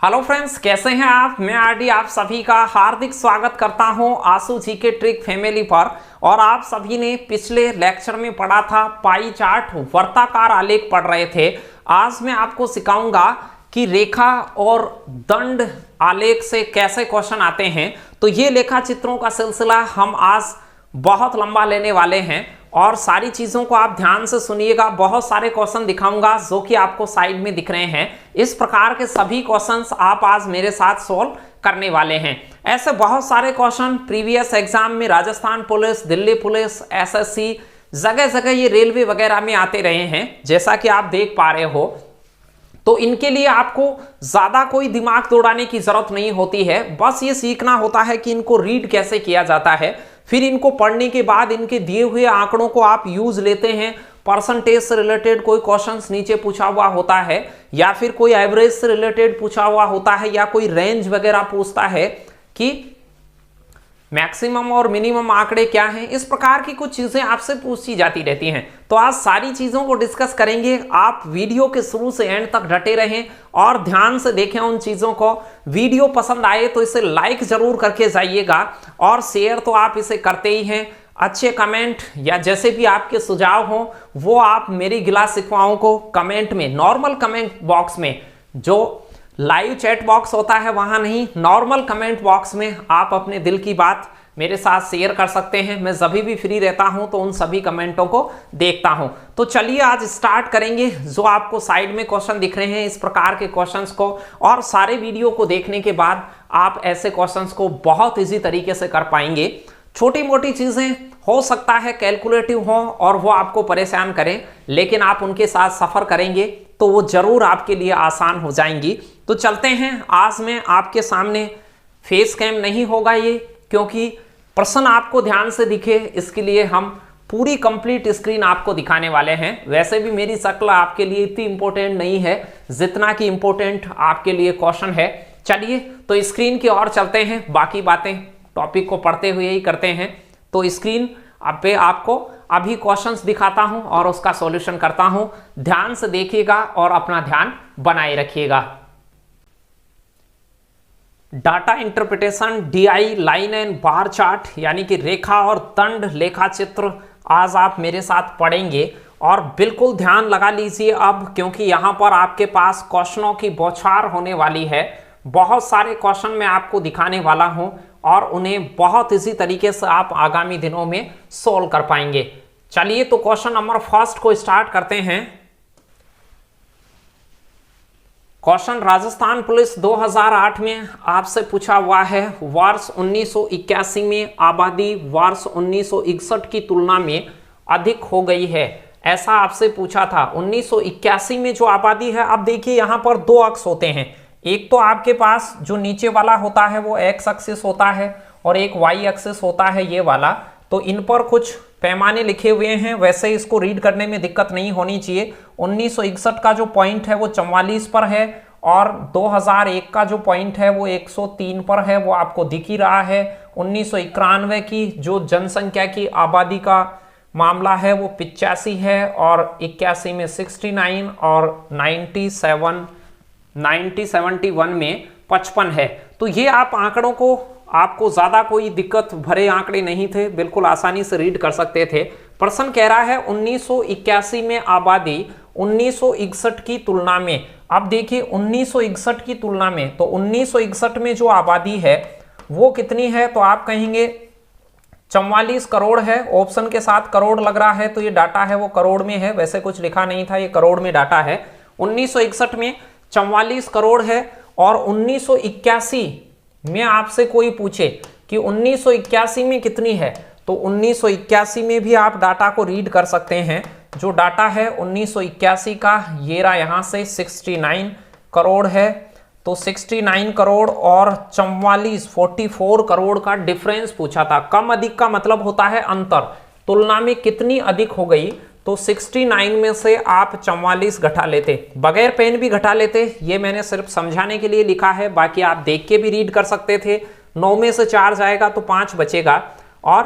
Hello friends, कैसे हैं आप। मैं आरडी आप सभी का हार्दिक स्वागत करता हूं आशु जी के ट्रिक फैमिली पर। और आप सभी ने पिछले लेक्चर में पढ़ा था पाई चार्ट, वर्ताकार आलेख पढ़ रहे थे। आज मैं आपको सिखाऊंगा कि रेखा और दंड आलेख से कैसे क्वेश्चन आते हैं। तो ये लेखा चित्रों का सिलसिला हम आज बहुत लंबा लेने वाले हैं और सारी चीजों को आप ध्यान से सुनिएगा। बहुत सारे क्वेश्चन दिखाऊंगा जो कि आपको साइड में दिख रहे हैं। इस प्रकार के सभी क्वेश्चंस आप आज मेरे साथ सॉल्व करने वाले हैं। ऐसे बहुत सारे क्वेश्चन प्रीवियस एग्जाम में Rajasthan police, Delhi police, SSC, जगह जगह ये रेलवे वगैरह में आते रहे हैं, जैसा कि आप देख पा रहे हो। तो इनके लिए आपको ज्यादा कोई दिमाग दौड़ाने की जरूरत नहीं होती है। बस ये सीखना होता है कि इनको रीड कैसे किया जाता है। फिर इनको पढ़ने के बाद इनके दिए हुए आंकड़ों को आप यूज लेते हैं। परसेंटेज से रिलेटेड कोई क्वेश्चंस नीचे पूछा हुआ होता है, या फिर कोई एवरेज से रिलेटेड पूछा हुआ होता है, या कोई रेंज वगैरह पूछता है कि मैक्सिमम और मिनिमम आंकड़े क्या हैं। इस प्रकार की कुछ चीजें आपसे पूछी जाती रहती हैं। तो आज सारी चीजों को डिस्कस करेंगे। आप वीडियो के शुरू से एंड तक डटे रहें और ध्यान से देखें उन चीजों को। वीडियो पसंद आए तो इसे लाइक जरूर करके जाइएगा और शेयर तो आप इसे करते ही हैं। अच्छे कमेंट या जैसे भी आपके सुझाव हो वो आप मेरी गिला शिकवाओं को कमेंट में, नॉर्मल कमेंट बॉक्स में, जो लाइव चैट बॉक्स होता है वहां नहीं, नॉर्मल कमेंट बॉक्स में आप अपने दिल की बात मेरे साथ शेयर कर सकते हैं। मैं जब भी फ्री रहता हूं तो उन सभी कमेंटों को देखता हूं। तो चलिए आज स्टार्ट करेंगे। जो आपको साइड में क्वेश्चन दिख रहे हैं, इस प्रकार के क्वेश्चंस को, और सारे वीडियो को देखने के बाद आप ऐसे क्वेश्चंस को बहुत इजी तरीके से कर पाएंगे। छोटी मोटी चीजें हो सकता है कैलकुलेटिव हो और वो आपको परेशान करें, लेकिन आप उनके साथ सफर करेंगे तो वो जरूर आपके लिए आसान हो जाएंगी। तो चलते हैं। आज मैं आपके सामने फेस कैम नहीं होगा ये, क्योंकि प्रश्न आपको ध्यान से दिखे इसके लिए हम पूरी कंप्लीट स्क्रीन आपको दिखाने वाले हैं। वैसे भी मेरी शक्ल आपके लिए इतनी इंपॉर्टेंट नहीं है जितना कि इंपॉर्टेंट आपके लिए क्वेश्चन है। चलिए तो स्क्रीन की ओर चलते हैं, बाकी बातें टॉपिक को पढ़ते हुए ही करते हैं। तो स्क्रीन पे आपको अभी क्वेश्चंस दिखाता हूं और उसका सॉल्यूशन करता हूं। ध्यान से देखिएगा और अपना ध्यान बनाए रखिएगा। Data interpretation, DI, line and bar chart, यानी कि रेखा और दंड लेखा चित्र आज आप मेरे साथ पढ़ेंगे। और बिल्कुल ध्यान लगा लीजिए अब, क्योंकि यहां पर आपके पास क्वेश्चनों की बौछार होने वाली है। बहुत सारे क्वेश्चन मैं आपको दिखाने वाला हूं और उन्हें बहुत इसी तरीके से आप आगामी दिनों में सोल्व कर पाएंगे। चलिए तो क्वेश्चन नंबर फर्स्ट को स्टार्ट करते हैं। क्वेश्चन राजस्थान पुलिस 2008 में आपसे पूछा हुआ है। वर्ष 1981 में आबादी वर्ष 1961 की तुलना में अधिक हो गई है, ऐसा आपसे पूछा था। 1981 में जो आबादी है, अब देखिए यहां पर दो अक्ष होते हैं। एक तो आपके पास जो नीचे वाला होता है वो एक्स एक्सिस होता है और एक वाई एक्सिस होता है, ये वाला। तो इन पर कुछ पैमाने लिखे हुए हैं, वैसे इसको रीड करने में दिक्कत नहीं होनी चाहिए। 1961 का जो पॉइंट है वो 44 पर है और 2001 का जो पॉइंट है वो 103 पर है, वो आपको दिख ही रहा है। 1991 की जो जनसंख्या की आबादी का मामला है वो 85 है और 81 में 69 और 1971 में 55 है। तो ये आप आंकड़ों को, आपको ज्यादा कोई दिक्कत भरे आंकड़े नहीं थे, बिल्कुल आसानी से रीड कर सकते थे। प्रश्न कह रहा है 1981 में आबादी 1961 की तुलना में। अब देखिए 1961 की तुलना में, तो 1961 में जो आबादी है वो कितनी है, तो आप कहेंगे 44 करोड़ है। ऑप्शन के साथ करोड़ लग रहा है, तो ये डाटा है वो करोड़ में है, वैसे कुछ लिखा नहीं था, ये करोड़ में डाटा है। 1961 में 44 करोड़ है। और 1981 में आपसे कोई पूछे कि 1981 में कितनी है, तो 1981 में भी आप डाटा को रीड कर सकते हैं। जो डाटा है 1981 का, ये रहा, यहां से 69 करोड़ है। तो 69 करोड़ और 44 करोड़ का डिफरेंस पूछा था। कम अधिक का मतलब होता है अंतर, तुलना में कितनी अधिक हो गई। तो 69 में से आप 44 घटा लेते, बगैर पेन भी घटा लेते, ये मैंने सिर्फ समझाने के लिए लिखा है, बाकी आप देख के भी रीड कर सकते थे। 9 में से 4 जाएगा तो 5 बचेगा और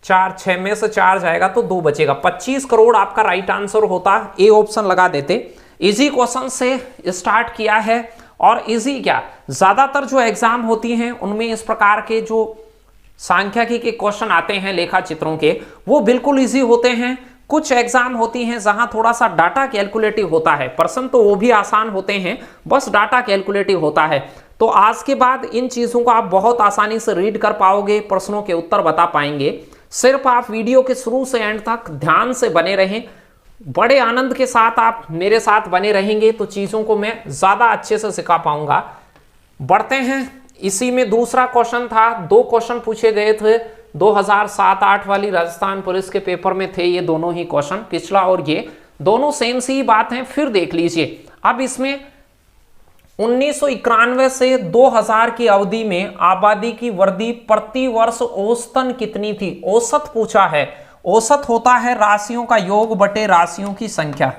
6 में से 4 जाएगा तो 2 बचेगा। 25 करोड़ आपका राइट आंसर होता, ए ऑप्शन लगा देते। इजी क्वेश्चन से स्टार्ट किया है और इजी क्या, ज्यादातर जो एग्जाम होती हैं उनमें इस प्रकार के जो सांख्यिकी के क्वेश्चन आते हैं लेखा चित्रों के, वो बिल्कुल इजी होते हैं। कुछ एग्जाम होती हैं जहां थोड़ा सा डाटा कैलकुलेटिव होता है, प्रश्न तो वो भी आसान होते हैं, बस डाटा कैलकुलेटिव होता है। तो आज के बाद इन चीजों को आप बहुत आसानी से रीड कर पाओगे, प्रश्नों के उत्तर बता पाएंगे। सिर्फ आप वीडियो के शुरू से एंड तक ध्यान से बने रहें, बड़े आनंद के साथ आप मेरे साथ बने रहेंगे तो चीजों को मैं ज्यादा अच्छे से सिखा पाऊंगा। बढ़ते हैं, इसी में दूसरा क्वेश्चन था, 2 क्वेश्चन पूछे गए थे 2007-8 वाली राजस्थान पुलिस के पेपर में थे ये दोनों ही क्वेश्चन, पिछला और ये दोनों सेम सी बात हैं। फिर देख लीजिए, अब इसमें 1991 से 2000 की अवधि में आबादी की वृद्धि प्रति वर्ष औसतन कितनी थी। औसत पूछा है, औसत होता है राशियों का योग बटे राशियों की संख्या।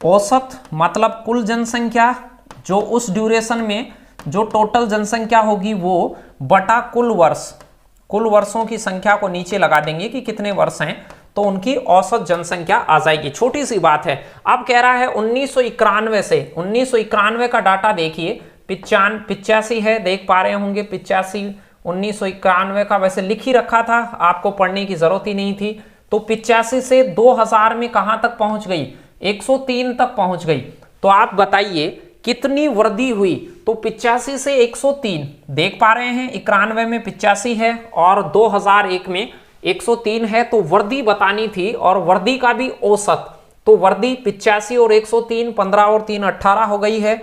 औसत मतलब कुल जनसंख्या, जो उस ड्यूरेशन में जो टोटल जनसंख्या होगी वो बटा कुल वर्ष, कुल वर्षों की संख्या को नीचे लगा देंगे कि कितने वर्ष हैं, तो उनकी औसत जनसंख्या आ जाएगी। छोटी सी बात है। अब कह रहा है 1991 से, 1991 का डाटा देखिए, 85 है, देख पा रहे होंगे 85, 1991 का वैसे लिख ही रखा था, आपको पढ़ने की जरूरत ही नहीं थी। तो 85 से 2000 में कहां तक पहुंच गई, 103 तक पहुंच गई। तो आप बताइए कितनी वृद्धि हुई। तो 85 से 103 देख पा रहे हैं, 91 में 85 है और 2001 में 103 है, तो वृद्धि बतानी थी और वृद्धि का भी औसत। तो वृद्धि 85 और 103, 15 और 3 18 हो गई है,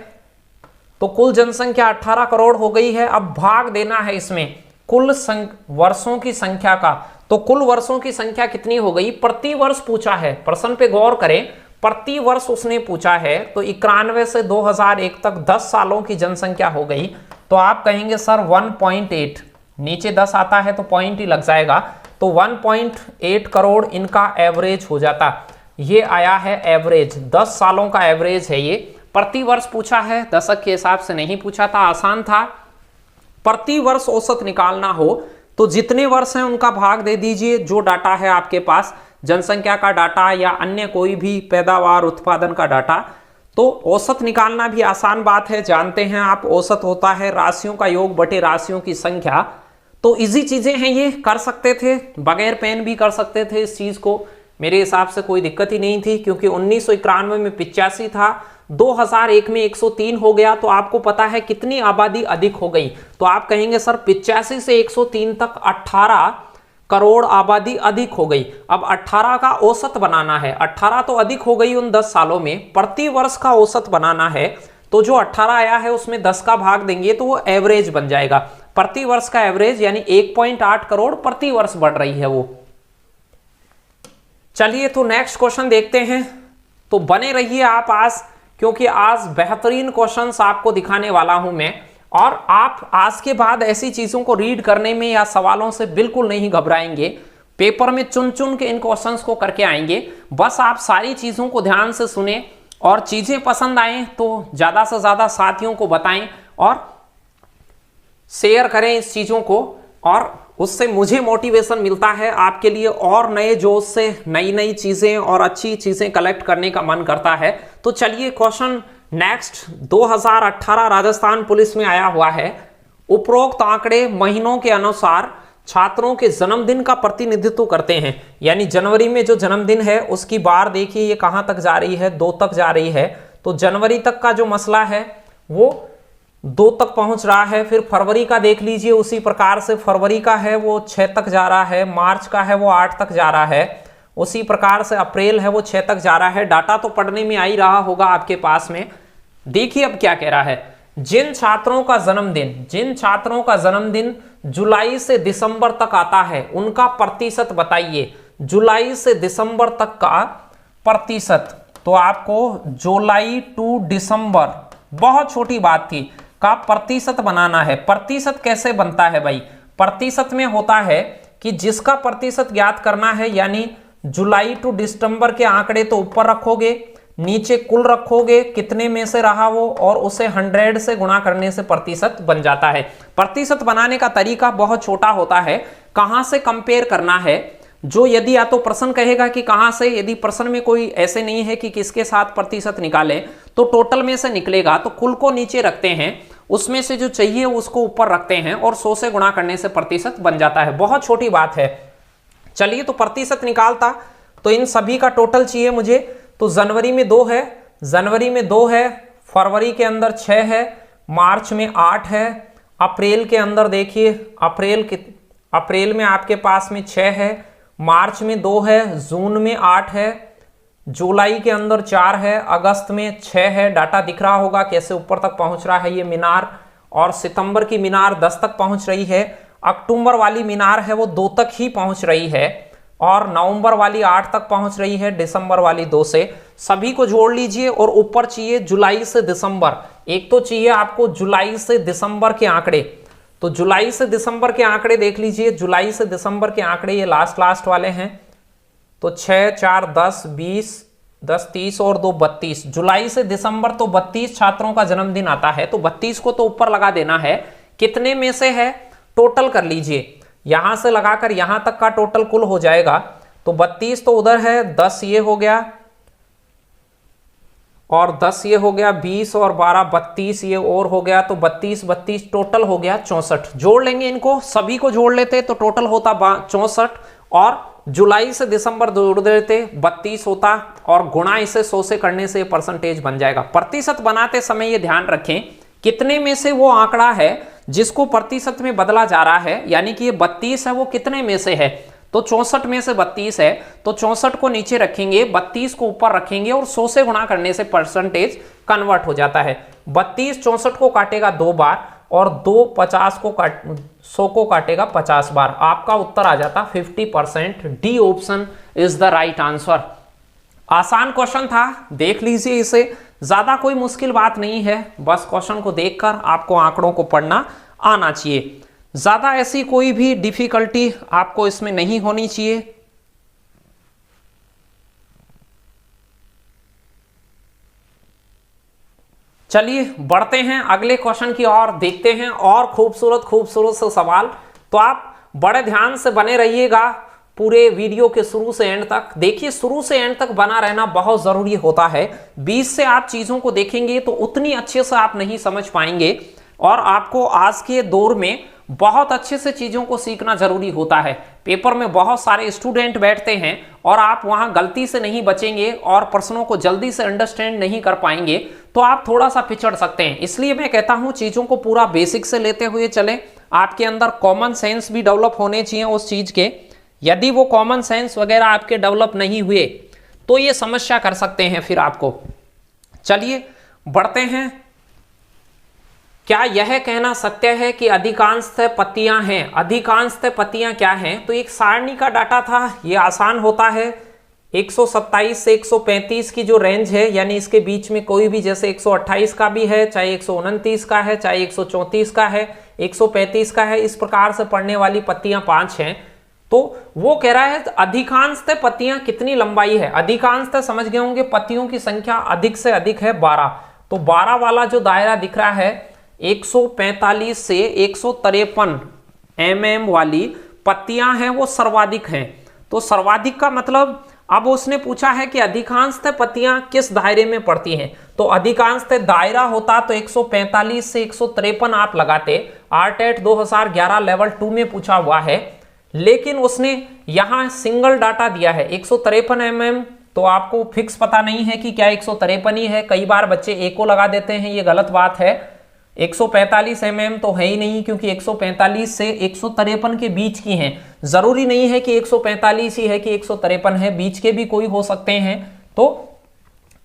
तो कुल जनसंख्या 18 करोड़ हो गई है। अब भाग देना है इसमें कुल वर्षों की संख्या का, तो कुल वर्षों की संख्या कितनी हो गई, प्रति वर्ष पूछा है, प्रश्न पे गौर करें, प्रति वर्ष उसने पूछा है। तो 91 से 2001 तक 10 सालों की जनसंख्या हो गई। तो आप कहेंगे सर 1.8, नीचे 10 आता है तो पॉइंट ही लग जाएगा, तो 1.8 करोड़ इनका एवरेज हो जाता। ये आया है एवरेज, 10 सालों का एवरेज है ये। प्रति वर्ष पूछा है, दशक के हिसाब से नहीं पूछा था, आसान था। प्रति वर्ष औसत निकालना हो तो जितने वर्ष हैं उनका भाग दे दीजिए, जो डाटा है आपके पास, जनसंख्या का डाटा या अन्य कोई भी पैदावार उत्पादन का डाटा। तो औसत निकालना भी आसान बात है, जानते हैं आप, औसत होता है राशियों का योग बटे राशियों की संख्या। तो इजी चीजें हैं, ये कर सकते थे, बगैर पेन भी कर सकते थे इस चीज को, मेरे हिसाब से कोई दिक्कत ही नहीं थी, क्योंकि 1991 में 85 था, 2001 में 103 हो गया। तो आपको पता है कितनी आबादी अधिक हो गई। तो आप कहेंगे सर 85 से 103 तक 18 करोड़ आबादी अधिक हो गई। अब 18 का औसत बनाना है, 18 तो अधिक हो गई उन 10 सालों में, प्रति वर्ष का औसत बनाना है। तो जो 18 आया है उसमें 10 का भाग देंगे तो वो एवरेज बन जाएगा, प्रति वर्ष का एवरेज, यानी 1.8 करोड़ प्रति वर्ष बढ़ रही है वो। चलिए तो नेक्स्ट क्वेश्चन देखते हैं। तो बने रहिए आप आज, क्योंकि आज बेहतरीन क्वेश्चंस आपको दिखाने वाला हूं मैं, और आप आज के बाद ऐसी चीजों को रीड करने में या सवालों से बिल्कुल नहीं घबराएंगे। पेपर में चुन चुन के इन क्वेश्चंस को करके आएंगे। बस आप सारी चीजों को ध्यान से सुने और चीजें पसंद आए तो ज्यादा से ज्यादा साथियों को बताएं और शेयर करें इस चीजों को, और उससे मुझे मोटिवेशन मिलता है आपके लिए, और नए जोश से नई नई चीजें और अच्छी चीजें कलेक्ट करने का मन करता है। तो चलिए क्वेश्चन नेक्स्ट, 2018 राजस्थान पुलिस में आया हुआ है। उपरोक्त आंकड़े महीनों के अनुसार छात्रों के जन्मदिन का प्रतिनिधित्व करते हैं। यानी जनवरी में जो जन्मदिन है उसकी बार देखिए ये कहां तक जा रही है, 2 तक जा रही है। तो जनवरी तक का जो मसला है वो 2 तक पहुंच रहा है। फिर फरवरी का देख लीजिए, उसी प्रकार से फरवरी का है वो 6 तक जा रहा है, मार्च का है वो 8 तक जा रहा है, उसी प्रकार से अप्रैल है वो 6 तक जा रहा है। डाटा तो पढ़ने में आ ही रहा होगा आपके पास में। देखिए अब क्या कह रहा है, जिन छात्रों का जन्मदिन जुलाई से दिसंबर तक आता है उनका प्रतिशत बताइए। जुलाई से दिसंबर तक का प्रतिशत, तो आपको जुलाई टू दिसंबर, बहुत छोटी बात थी, का प्रतिशत बनाना है। प्रतिशत कैसे बनता है भाई, प्रतिशत में होता है कि जिसका प्रतिशत ज्ञात करना है, यानी जुलाई टू दिसंबर के आंकड़े तो ऊपर रखोगे, नीचे कुल रखोगे कितने में से रहा वो, और उसे 100 से गुणा करने से प्रतिशत बन जाता है। प्रतिशत बनाने का तरीका बहुत छोटा होता है। कहां से कंपेयर करना है, जो यदि या तो प्रश्न कहेगा कि कहां से, यदि प्रश्न में कोई ऐसे नहीं है कि किसके साथ प्रतिशत निकाले, तो टोटल में से निकलेगा तो कुल को नीचे रखते हैं, उसमें से जो चाहिए उसको ऊपर रखते हैं और 100 से गुणा करने से प्रतिशत बन जाता है। बहुत छोटी बात है। चलिए, तो प्रतिशत निकालता तो इन सभी का टोटल चाहिए मुझे। तो जनवरी में 2 है, जनवरी में 2 है, फरवरी के अंदर 6 है, मार्च में 8 है, अप्रैल के अंदर देखिए अप्रैल में आपके पास में 6 है, मार्च में 2 है, जून में 8 है, जुलाई के अंदर 4 है, अगस्त में 6 है। डाटा दिख रहा होगा कैसे ऊपर तक पहुंच रहा है ये मीनार, और सितंबर की मीनार 10 तक पहुंच रही है, अक्टूबर वाली मीनार है वो 2 तक ही पहुंच रही है, और नवंबर वाली 8 तक पहुंच रही है, दिसंबर वाली 2 से। सभी को जोड़ लीजिए और ऊपर चाहिए जुलाई से दिसंबर। एक तो चाहिए आपको जुलाई से दिसंबर के आंकड़े, तो जुलाई से दिसंबर के आंकड़े देख लीजिए। जुलाई से दिसंबर के आंकड़े ये लास्ट वाले हैं, तो 6, 4, 10, 20, 10, 30 और 2, 32। जुलाई से दिसंबर तो 32 छात्रों का जन्मदिन आता है, तो 32 को तो ऊपर लगा देना है। कितने में से है टोटल कर लीजिए, यहां से लगाकर यहां तक का टोटल कुल हो जाएगा। तो 32 तो उधर है, 10 ये हो गया और 10 ये हो गया, 20 और 12 32 ये और हो गया, तो 32 टोटल हो गया 64। जोड़ लेंगे इनको, सभी को जोड़ लेते तो टोटल होता 64, और जुलाई से दिसंबर जोड़ देते 32 होता, और गुणा इसे 100 से करने से परसेंटेज बन जाएगा। प्रतिशत बनाते समय ये ध्यान रखें कितने में से वो आंकड़ा है जिसको प्रतिशत में बदला जा रहा है, यानी कि ये 32 है वो कितने में से है, तो 64 में से 32 है, तो 64 को नीचे रखेंगे, 32 को ऊपर रखेंगे और 100 से गुणा करने से परसेंटेज कन्वर्ट हो जाता है। 32 64 को काटेगा 2 बार और 2 50 को 100 को काटेगा 50 बार। आपका उत्तर आ जाता 50%। D option is the right answer. आसान क्वेश्चन था, देख लीजिए इसे, ज्यादा कोई मुश्किल बात नहीं है, बस क्वेश्चन को देखकर आपको आंकड़ों को पढ़ना आना चाहिए। ज्यादा ऐसी कोई भी डिफिकल्टी आपको इसमें नहीं होनी चाहिए। चलिए बढ़ते हैं अगले क्वेश्चन की ओर, देखते हैं और खूबसूरत से सवाल। तो आप बड़े ध्यान से बने रहिएगा पूरे वीडियो के शुरू से एंड तक। देखिए, शुरू से एंड तक बना रहना बहुत जरूरी होता है। बीच से आप चीजों को देखेंगे तो उतनी अच्छे से आप नहीं समझ पाएंगे, और आपको आज के दौर में बहुत अच्छे से चीजों को सीखना जरूरी होता है। पेपर में बहुत सारे स्टूडेंट बैठते हैं और आप वहां गलती से नहीं बचेंगे और प्रश्नों को जल्दी से अंडरस्टैंड नहीं कर पाएंगे, तो आप थोड़ा सा पिछड़ सकते हैं। इसलिए मैं कहता हूं चीजों को पूरा बेसिक से लेते हुए चलें। आपके अंदर कॉमन सेंस भी डेवलप होने चाहिए उस चीज के। यदि वो कॉमन सेंस वगैरह आपके डेवलप नहीं हुए तो ये समस्या कर सकते हैं फिर आपको। चलिए बढ़ते हैं। क्या यह कहना सत्य है कि अधिकांशतः पत्तियां हैं? अधिकांशतः पत्तियां क्या हैं? तो एक सारणी का डाटा था, ये आसान होता है। 127 से 135 की जो रेंज है, यानी इसके बीच में कोई भी, जैसे 128 का भी है, चाहे 129 का है, चाहे 134 का है, 135 का है, इस प्रकार से पढ़ने वाली पत्तियां 5 हैं। तो वो कह रहा है अधिकांशतः पत्तियां कितनी लंबाई है। अधिकांशतः समझ गए होंगे, पत्तियों की संख्या अधिक से अधिक है 12। तो 12 वाला जो दायरा दिख रहा है 145 से 153 mm वाली पत्तियां हैं वो सर्वाधिक हैं। तो सर्वाधिक का मतलब, अब उसने पूछा है कि अधिकांशतः पत्तियां किस दायरे में पड़ती हैं। तो अधिकांशतः दायरा होता तो 145 से 153 आप लगाते। आरटेट 2011 लेवल 2 में पूछा हुआ है, लेकिन उसने यहां सिंगल डाटा दिया है 153 mm। तो आपको फिक्स पता नहीं है कि क्या 153 ही है, कई बार बच्चे एको लगा देते हैं, ये गलत बात है। 145 mm तो है ही नहीं, क्योंकि 145 से 153 के बीच की हैं। जरूरी नहीं है कि 145 ही है कि 153 है, बीच के भी कोई हो सकते हैं। तो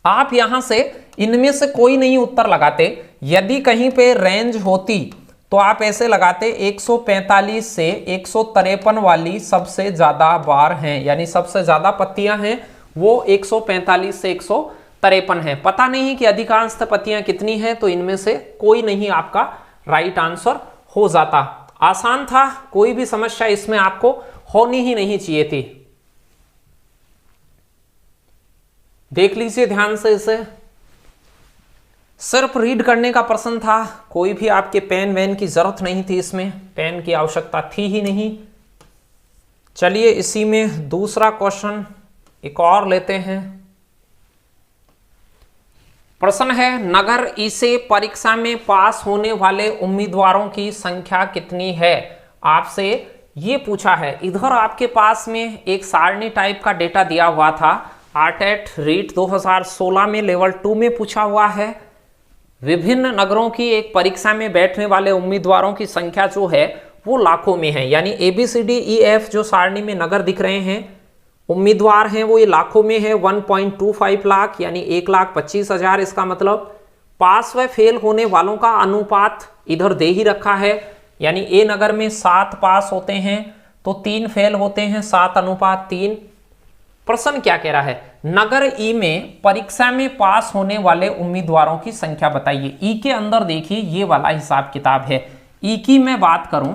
आप यहां से इनमें से कोई नहीं उत्तर लगाते। यदि कहीं पे रेंज होती तो आप ऐसे लगाते 145 से 153 वाली सबसे ज्यादा बार हैं, यानी सबसे ज्यादा पत्तियां हैं वो 145 से 153 है। पता नहीं कि अधिकांशतः पत्तियां कितनी हैं, तो इनमें से कोई नहीं आपका राइट आंसर हो जाता। आसान था, कोई भी समस्या इसमें आपको होनी ही नहीं चाहिए थी। देख लीजिए ध्यान से इसे, सिर्फ रीड करने का प्रश्न था, कोई भी आपके पेन वेन की जरूरत नहीं थी, इसमें पेन की आवश्यकता थी ही नहीं। चलिए इसी में दूसरा क्वेश्चन एक और लेते हैं। प्रश्न है, नगर ई से परीक्षा में पास होने वाले उम्मीदवारों की संख्या कितनी है? आपसे ये पूछा है। इधर आपके पास में एक सारणी टाइप का डेटा दिया हुआ था। आरटेट रीट 2016 में लेवल 2 में पूछा हुआ है। विभिन्न नगरों की एक परीक्षा में बैठने वाले उम्मीदवारों की संख्या जो है वो लाखों में है, यानी ABCDEF जो सारणी में नगर दिख रहे हैं, उम्मीदवार हैं वो ये लाखों में है। 1.25 लाख यानी 1,25,000। इसका मतलब पास व फेल होने वालों का अनुपात इधर दे ही रखा है, यानी ए नगर में 7 पास होते हैं तो 3 फेल होते हैं, 7:3। प्रश्न क्या कह रहा है? नगर ई में परीक्षा में पास होने वाले उम्मीदवारों की संख्या बताइए। ई के अंदर देखिए ये वाला हिसाब किताब है। ई की मैं बात करूं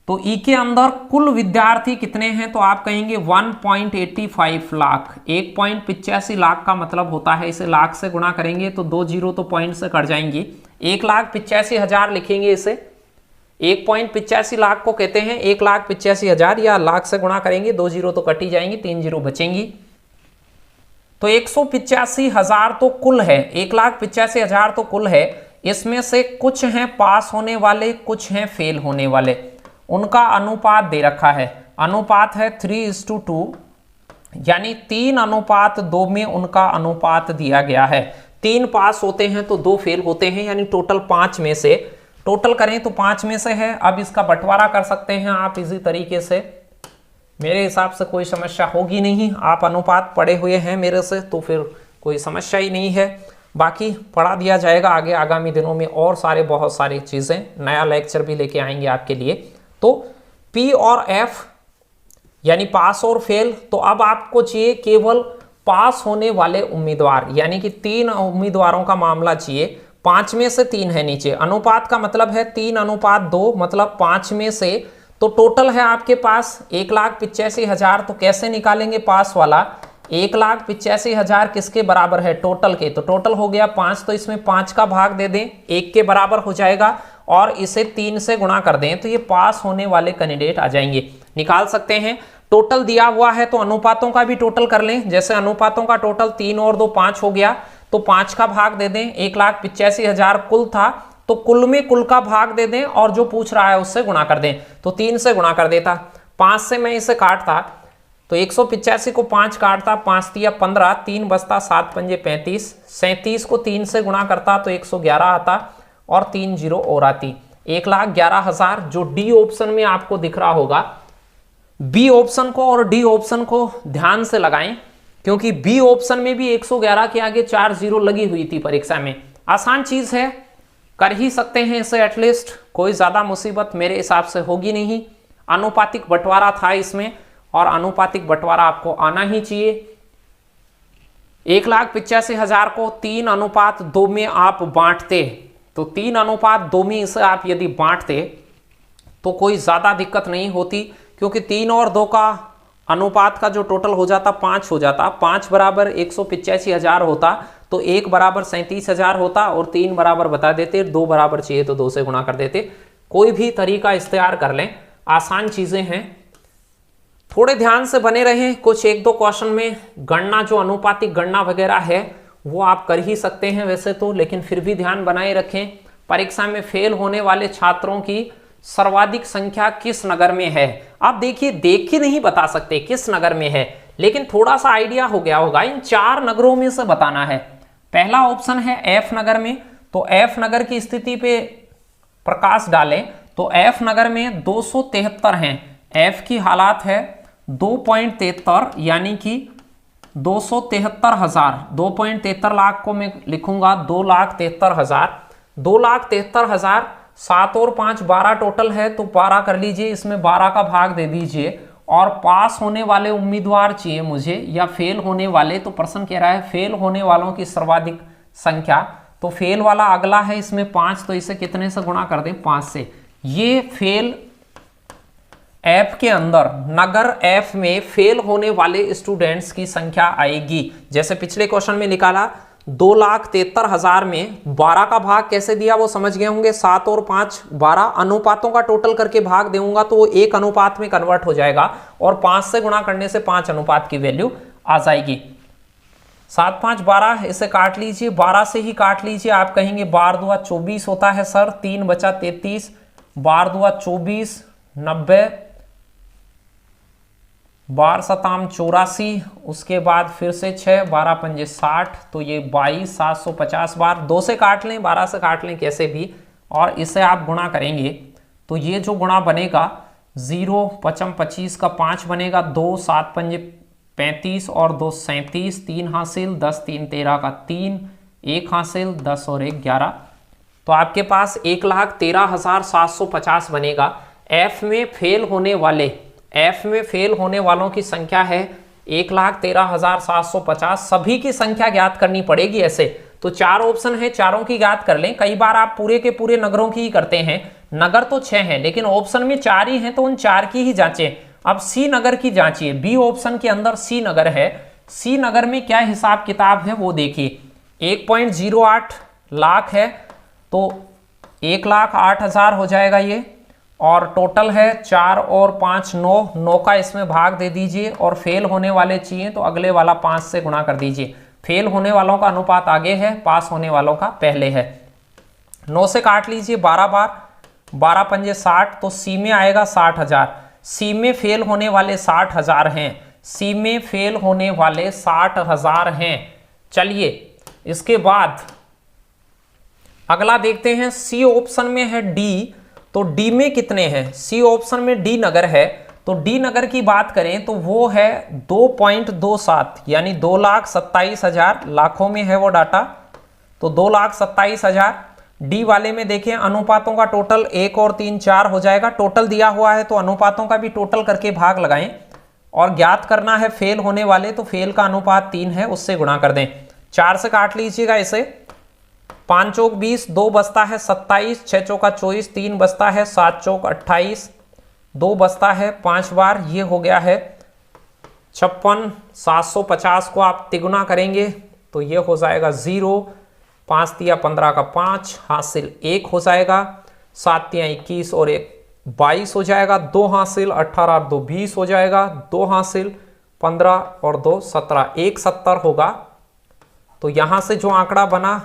तो ई के अंदर कुल विद्यार्थी कितने हैं? तो आप कहेंगे 1.85 लाख। 1.85 लाख का मतलब होता है, इसे लाख से गुणा करेंगे तो 2 जीरो तो पॉइंट से कट जाएंगे, 1,85,000 लिखेंगे इसे। 1.85 लाख को कहते हैं 1,85,000, या लाख से गुणा करेंगे 2 जीरो तो कट ही जाएंगे, 3 जीरो बचेंगी। तो 185,000 तो कुल है, 1,85,000 तो कुल है। इसमें से कुछ हैं पास होने वाले, कुछ हैं फेल होने वाले। उनका अनुपात दे रखा है, अनुपात है 3:2, यानी 3:2 में उनका अनुपात दिया गया है। 3 पास होते हैं तो 2 फेल होते हैं, यानी टोटल 5 में से, टोटल करें तो 5 में से है। अब इसका बंटवारा कर सकते हैं आप इसी तरीके से, मेरे हिसाब से कोई समस्या होगी नहीं। आप अनुपात पढ़े हुए हैं मेरे से, तो फिर कोई समस्या ही नहीं है। बाकी पढ़ा दिया जाएगा आगे आगामी दिनों में, और बहुत सारी चीज़ें, नया लेक्चर भी लेके आएंगे आपके लिए। तो P और F यानी पास और फेल, तो अब आपको चाहिए केवल पास होने वाले उम्मीदवार, यानी कि 3 उम्मीदवारों का मामला चाहिए। 5 में से 3 है नीचे। अनुपात का मतलब है 3:2, मतलब 5 में से। तो टोटल है आपके पास 1,85,000। तो कैसे निकालेंगे पास वाला? 1,85,000 किसके बराबर है? टोटल के। तो टोटल हो गया 5, तो इसमें 5 का भाग दे दें, 1 के बराबर हो जाएगा, और इसे 3 से गुणा कर दें तो ये पास होने वाले कैंडिडेट आ जाएंगे। निकाल सकते हैं। टोटल दिया हुआ है तो अनुपातों का भी टोटल कर लें। जैसे अनुपातों का टोटल 3 और 2 5 हो गया, तो 5 का भाग दे दें। 1,85,000 कुल था, तो कुल में कुल का भाग दे दें, और जो पूछ रहा है उससे गुणा कर दें। तो 3 से गुणा कर देता, 5 से मैं इसे काटता तो 185 को 5 काटता, 5 तिया 15, 3 बचता, 7 पंजे 35, 37 को 3 से गुणा करता तो 111 आता, और 3 जीरो और आती, 1,11,000। जो डी ऑप्शन में आपको दिख रहा होगा, बी ऑप्शन को और डी ऑप्शन को ध्यान से लगाएं, क्योंकि बी ऑप्शन में भी 111 के आगे 4 जीरो लगी हुई थी परीक्षा में। आसान चीज है, कर ही सकते हैं इसे एटलीस्ट, कोई ज्यादा मुसीबत मेरे हिसाब से होगी नहीं। अनुपातिक बंटवारा था इसमें, और अनुपातिक बंटवारा आपको आना ही चाहिए। 1,85,000 को 3:2 में आप बांटते, तो 3:2 में इसे आप यदि बांटते तो कोई ज़्यादा दिक्कत नहीं होती, क्योंकि 3 और 2 का अनुपात का जो टोटल हो जाता 5 हो जाता। 5 बराबर 185,000 होता, तो 1 बराबर 37,000 होता, और 3 बराबर बता देते, 2 बराबर चाहिए तो 2 से गुणा कर देते। कोई भी तरीका इख्तियार कर लें, आसान चीज़ें हैं। थोड़े ध्यान से बने रहें। कुछ 1-2 क्वेश्चन में गणना, जो अनुपातिक गणना वगैरह है, वो आप कर ही सकते हैं वैसे तो, लेकिन फिर भी ध्यान बनाए रखें। परीक्षा में फेल होने वाले छात्रों की सर्वाधिक संख्या किस नगर में है? आप देखिए, देख के नहीं बता सकते किस नगर में है, लेकिन थोड़ा सा आइडिया हो गया होगा। इन 4 नगरों में से बताना है। पहला ऑप्शन है F नगर में, तो F नगर की स्थिति पे प्रकाश डालें तो F नगर में 273 हैं। F की हालात है 2.73, यानी कि 273,000। 2.73 लाख को मैं लिखूंगा 2,73,000। 2,73,000, 7 और 5 12 टोटल है, तो 12 कर लीजिए, इसमें 12 का भाग दे दीजिए। और पास होने वाले उम्मीदवार चाहिए मुझे, या फेल होने वाले। तो प्रश्न कह रहा है फेल होने वालों की सर्वाधिक संख्या, तो फेल वाला अगला है इसमें 5, तो इसे कितने से गुणा कर दें? 5 से। ये फेल ऐप के अंदर नगर F में फेल होने वाले स्टूडेंट्स की संख्या आएगी। जैसे पिछले क्वेश्चन में निकाला 2,73,000 में 12 का भाग कैसे दिया वो समझ गए होंगे। 7 और 5 12 अनुपातों का टोटल करके भाग दूंगा तो वो 1 अनुपात में कन्वर्ट हो जाएगा और 5 से गुणा करने से 5 अनुपात की वैल्यू आ जाएगी। 7 5 12, इसे काट लीजिए, 12 से ही काट लीजिए। आप कहेंगे 12 दूआ 24 होता है सर, 3 बचा 33, 12 दूआ 24, 90, 12 सताम 84, उसके बाद फिर से 6, 12 पंजे 60, तो ये 22, 750 बार। 2 से काट लें, 12 से काट लें, कैसे भी, और इसे आप गुणा करेंगे तो ये जो गुणा बनेगा 0 पचम 25 का 5 बनेगा, 2 7 पंजे 35 और 2 37, 3 हासिल, 10 3 13 का 3, 1 हासिल, 10 और 1 11, तो आपके पास 1,13,750 बनेगा। एफ में फेल होने वालों की संख्या है 1,13,750। सभी की संख्या ज्ञात करनी पड़ेगी। ऐसे तो 4 ऑप्शन है, चारों की ज्ञात कर लें। कई बार आप पूरे के पूरे नगरों की ही करते हैं, नगर तो 6 हैं लेकिन ऑप्शन में 4 ही हैं तो उन 4 की ही जांचें। अब सी नगर की जांचिए, बी ऑप्शन के अंदर सी नगर है। सी नगर में क्या हिसाब किताब है वो देखिए। 1.08 लाख है तो 1,08,000 हो जाएगा ये, और टोटल है 4 और 5 9 का इसमें भाग दे दीजिए, और फेल होने वाले चाहिए तो अगले वाला 5 से गुणा कर दीजिए। फेल होने वालों का अनुपात आगे है, पास होने वालों का पहले है। 9 से काट लीजिए 12 बार, 12 पंजे 60, तो सी में आएगा 60,000। सी में फेल होने वाले 60,000 हैं, सी में फेल होने वाले 60,000 हैं। चलिए इसके बाद अगला देखते हैं। सी ऑप्शन में है डी, तो डी में कितने हैं? सी ऑप्शन में डी नगर है, तो डी नगर की बात करें तो वो है 2.27 यानी 2,27,000, लाखों में है वो डाटा, तो 2,27,000। डी वाले में देखें अनुपातों का टोटल 1 और 3 4 हो जाएगा। टोटल दिया हुआ है तो अनुपातों का भी टोटल करके भाग लगाएं, और ज्ञात करना है फेल होने वाले, तो फेल का अनुपात 3 है, उससे गुणा कर दें। 4 से काट लीजिएगा इसे, 5 चौक 20, 2 बचता है 27, 6 चौका 24, 3 बचता है 7 चौक 28, 2 बचता है 5 बार, ये हो गया है 56। 750 को आप तिगुना करेंगे तो ये हो जाएगा 0, 5 तिया 15 का 5 हासिल 1 हो जाएगा, 7 तिया 21 और 1 22 हो जाएगा, 2 हासिल 18 और 2 20 हो जाएगा, 2 हासिल 15 और 2 17, 170 होगा। तो यहाँ से जो आंकड़ा बना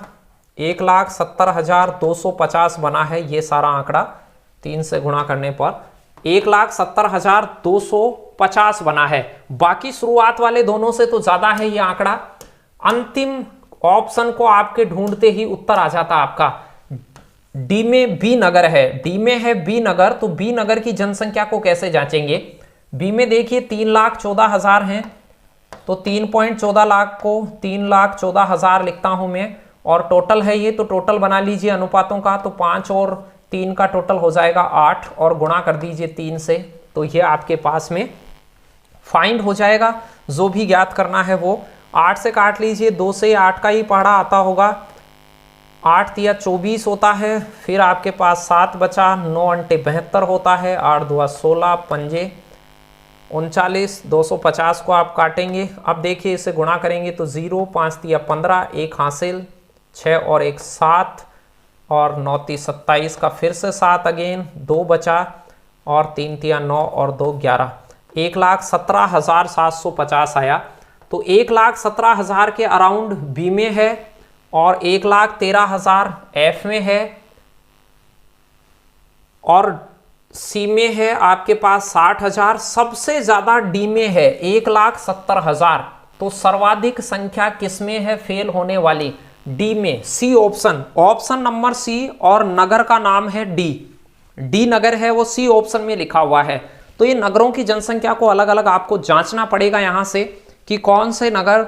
1,70,250 बना है, ये सारा आंकड़ा 3 से गुणा करने पर 1,70,250 बना है। बाकी शुरुआत वाले दोनों से तो ज्यादा है ये आंकड़ा। अंतिम ऑप्शन को आपके ढूंढते ही उत्तर आ जाता आपका। डी में बी नगर है, डी में है बी नगर, तो बी नगर की जनसंख्या को कैसे जांचेंगे? बी में देखिए 3,14,000 हैं, तो 3.14 लाख को 3,14,000 लिखता हूं मैं, और टोटल है ये, तो टोटल बना लीजिए अनुपातों का, तो 5 और 3 का टोटल हो जाएगा 8, और गुणा कर दीजिए 3 से, तो ये आपके पास में फाइंड हो जाएगा। जो भी ज्ञात करना है वो 8 से काट लीजिए, 2 से 8 का ही पहाड़ा आता होगा, 8 तिया 24 होता है, फिर आपके पास 7 बचा, 9 अंटे 72 होता है, 8 दुआ 16, पंजे 39, 250 को आप काटेंगे। अब देखिए इसे गुणा करेंगे तो 0, 5 तिया 15, 1 हासिल, 6 और 1 7, और 9 ती 27 का फिर से 7 अगेन, 2 बचा, और 3 तिया 9 और 2 11, 1,17,750 आया। तो 1,17,000 के अराउंड बी में है, और 1,13,000 एफ में है, और सी में है आपके पास 60,000, सबसे ज्यादा डी में है 1,70,000। तो सर्वाधिक संख्या किसमें है फेल होने वाली? डी में, C option, option number C, और नगर का नाम है डी, डी नगर है वो सी ऑप्शन में लिखा हुआ है। तो ये नगरों की जनसंख्या को अलग अलग आपको जांचना पड़ेगा यहां से कि कौन से नगर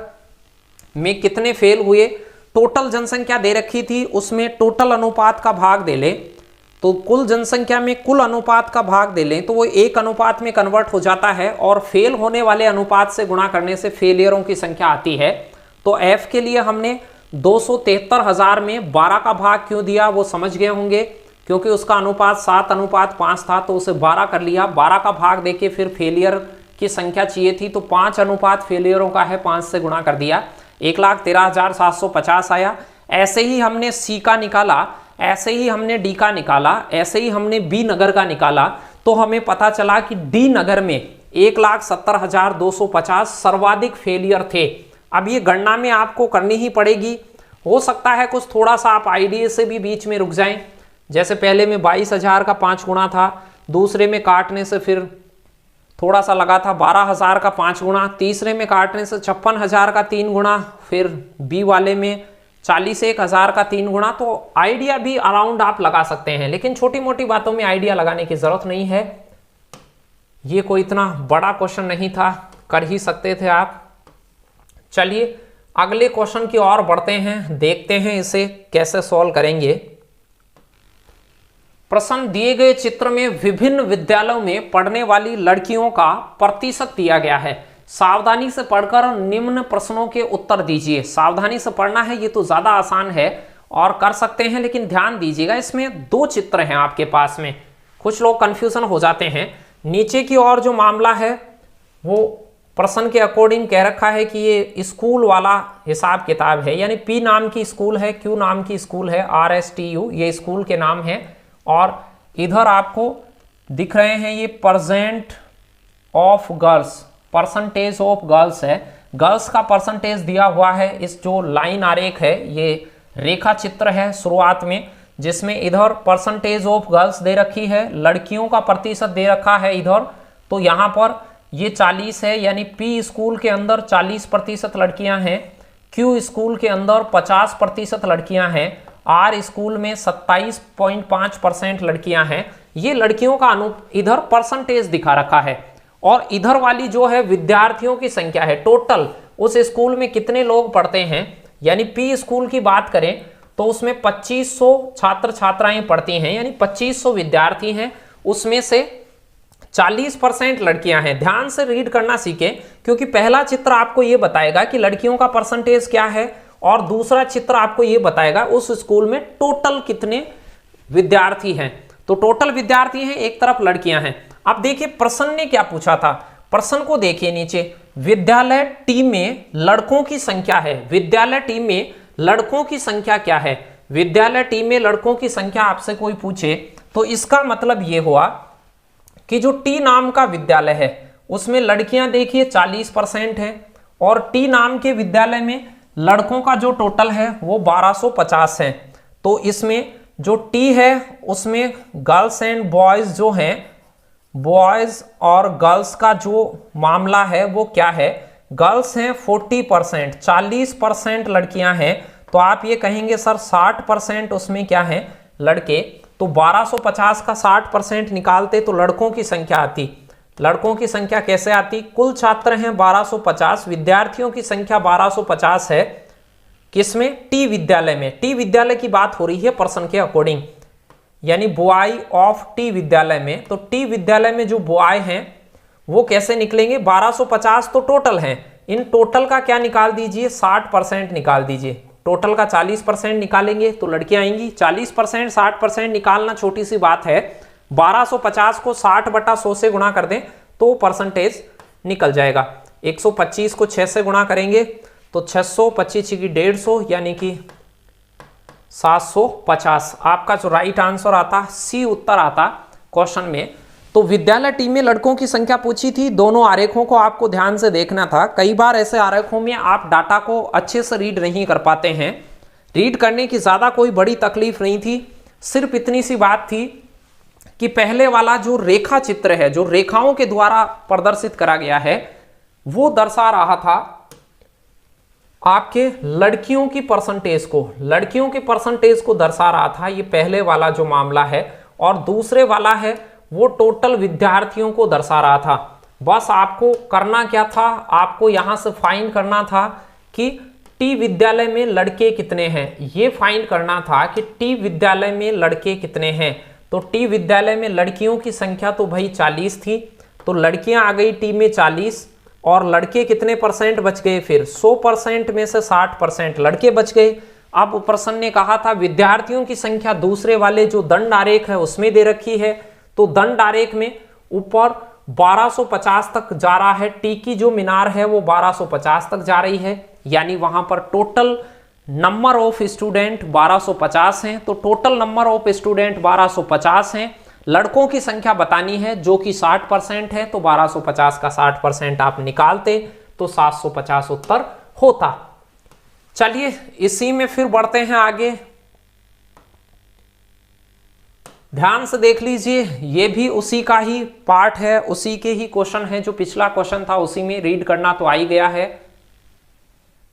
में कितने फेल हुए। टोटल जनसंख्या दे रखी थी, उसमें टोटल अनुपात का भाग दे ले, तो कुल जनसंख्या में कुल अनुपात का भाग दे लें तो वो 1 अनुपात में कन्वर्ट हो जाता है, और फेल होने वाले अनुपात से गुणा करने से फेलियरों की संख्या आती है। तो एफ के लिए हमने 273,000 में 12 का भाग क्यों दिया वो समझ गए होंगे, क्योंकि उसका अनुपात 7:5 था, तो उसे 12 कर लिया। 12 का भाग देके फिर फेलियर की संख्या चाहिए थी, तो 5 अनुपात फेलियरों का है, 5 से गुणा कर दिया। 1,13,750 आया। ऐसे ही हमने सी का निकाला, ऐसे ही हमने डी का निकाला, ऐसे ही हमने बी नगर का निकाला, तो हमें पता चला कि डी नगर में 1,70,250 सर्वाधिक फेलियर थे। अब ये गणना में आपको करनी ही पड़ेगी। हो सकता है कुछ थोड़ा सा आप आइडिया से भी बीच में रुक जाएं, जैसे पहले में 22,000 का 5 गुना था, दूसरे में काटने से फिर थोड़ा सा लगा था 12,000 का 5 गुना, तीसरे में काटने से 56,000 का 3 गुना, फिर बी वाले में 41,000 का 3 गुना। तो आइडिया भी अराउंड आप लगा सकते हैं, लेकिन छोटी मोटी बातों में आइडिया लगाने की जरूरत नहीं है। ये कोई इतना बड़ा क्वेश्चन नहीं था, कर ही सकते थे आप। चलिए अगले क्वेश्चन की ओर बढ़ते हैं, देखते हैं इसे कैसे सॉल्व करेंगे। प्रश्न दिए गए चित्र में विभिन्न विद्यालयों में पढ़ने वाली लड़कियों का प्रतिशत दिया गया है। सावधानी से पढ़कर निम्न प्रश्नों के उत्तर दीजिए। सावधानी से पढ़ना है, ये तो ज्यादा आसान है और कर सकते हैं, लेकिन ध्यान दीजिएगा इसमें 2 चित्र हैं आपके पास में, कुछ लोग कंफ्यूजन हो जाते हैं। नीचे की ओर जो मामला है वो प्रश्न के अकॉर्डिंग कह रखा है कि ये स्कूल वाला हिसाब किताब है, यानी पी नाम की स्कूल है, क्यू नाम की स्कूल है, RSTU ये स्कूल के नाम है, और इधर आपको दिख रहे हैं ये percent of girls, percentage of girls है। गर्ल्स का परसेंटेज दिया हुआ है। इस जो लाइन आरेख है ये रेखा चित्र है शुरुआत में, जिसमें इधर परसेंटेज ऑफ गर्ल्स दे रखी है, लड़कियों का प्रतिशत दे रखा है इधर। तो यहाँ पर ये 40 है, यानी पी स्कूल के अंदर 40% लड़कियां हैं, क्यू स्कूल के अंदर 50% लड़कियां हैं, आर स्कूल में 27.5% लड़कियां हैं। ये लड़कियों का इधर परसेंटेज दिखा रखा है, और इधर वाली जो है विद्यार्थियों की संख्या है, टोटल उस स्कूल में कितने लोग पढ़ते हैं, यानी पी स्कूल की बात करें तो उसमें 2500 छात्र छात्राएं पढ़ती हैं, यानी 2500 विद्यार्थी हैं, उसमें से 40% लड़कियां हैं। ध्यान से रीड करना सीखें, क्योंकि पहला चित्र आपको यह बताएगा कि लड़कियों का परसेंटेज क्या है, और दूसरा चित्र आपको यह बताएगा उस स्कूल में टोटल कितने विद्यार्थी हैं। तो टोटल विद्यार्थी हैं, एक तरफ लड़कियां हैं। अब देखिए प्रश्न ने क्या पूछा था, प्रश्न को देखिए नीचे, विद्यालय टी में लड़कों की संख्या है। विद्यालय टी में लड़कों की संख्या क्या है? विद्यालय टी में लड़कों की संख्या आपसे कोई पूछे तो इसका मतलब यह हुआ कि जो टी नाम का विद्यालय है उसमें लड़कियां देखिए 40% है, और टी नाम के विद्यालय में लड़कों का जो टोटल है वो 1250 है। तो इसमें जो टी है उसमें गर्ल्स एंड बॉयज जो हैं, बॉयज और गर्ल्स का जो मामला है वो क्या है, गर्ल्स हैं 40%, 40% लड़कियां हैं। तो आप ये कहेंगे सर 60% उसमें क्या है, लड़के। तो 1250 का 60% निकालते तो लड़कों की संख्या आती। लड़कों की संख्या कैसे आती? कुल छात्र हैं 1250, विद्यार्थियों की संख्या 1250 है। किसमें? टी विद्यालय में। टी विद्यालय की बात हो रही है प्रश्न के अकॉर्डिंग, यानी बॉय ऑफ टी विद्यालय में। तो टी विद्यालय में जो बॉय हैं वो कैसे निकलेंगे? 1250 तो टोटल हैं, इन टोटल का क्या निकाल दीजिए, 60% निकाल दीजिए। टोटल का 40% निकालेंगे तो लड़कियां आएंगी। 40% 60% निकालना छोटी सी बात है। 1250 को 60/100 से गुणा कर दें तो परसेंटेज निकल जाएगा। 125 को 6 से गुणा करेंगे तो 600, 25 की 150, यानी कि 750। आपका जो राइट आंसर आता, सी उत्तर आता क्वेश्चन में। तो विद्यालय टीम में लड़कों की संख्या पूछी थी। दोनों आरेखों को आपको ध्यान से देखना था। कई बार ऐसे आरेखों में आप डाटा को अच्छे से रीड नहीं कर पाते हैं। रीड करने की ज्यादा कोई बड़ी तकलीफ नहीं थी, सिर्फ इतनी सी बात थी कि पहले वाला जो रेखा चित्र है, जो रेखाओं के द्वारा प्रदर्शित करा गया है, वो दर्शा रहा था आपके लड़कियों की परसेंटेज को, लड़कियों के परसेंटेज को दर्शा रहा था। ये पहले वाला जो मामला है, और दूसरे वाला है वो टोटल विद्यार्थियों को दर्शा रहा था। बस आपको करना क्या था, आपको यहां से फाइंड करना था कि टी विद्यालय में लड़के कितने हैं। ये फाइंड करना था कि टी विद्यालय में लड़के कितने हैं। तो टी विद्यालय में लड़कियों की संख्या तो भाई 40 थी, तो लड़कियां आ गई टी में 40, और लड़के कितने परसेंट बच गए? फिर 100% में से 60% लड़के बच गए। अब प्रश्न ने कहा था विद्यार्थियों की संख्या दूसरे वाले जो दंड आरेख है उसमें दे रखी है। तो दंड आरेख में ऊपर 1250 तक जा रहा है, टी की जो मीनार है वो 1250 तक जा रही है। यानी वहां पर टोटल नंबर ऑफ स्टूडेंट 1250 हैं, तो टोटल नंबर ऑफ स्टूडेंट 1250 हैं। लड़कों की संख्या बतानी है जो कि 60% है, तो 1250 का 60% आप निकालते तो 750 उत्तर होता। चलिए इसी में फिर बढ़ते हैं आगे, ध्यान से देख लीजिए, ये भी उसी का ही पार्ट है, उसी के ही क्वेश्चन है, जो पिछला क्वेश्चन था उसी में रीड करना तो आ ही गया है।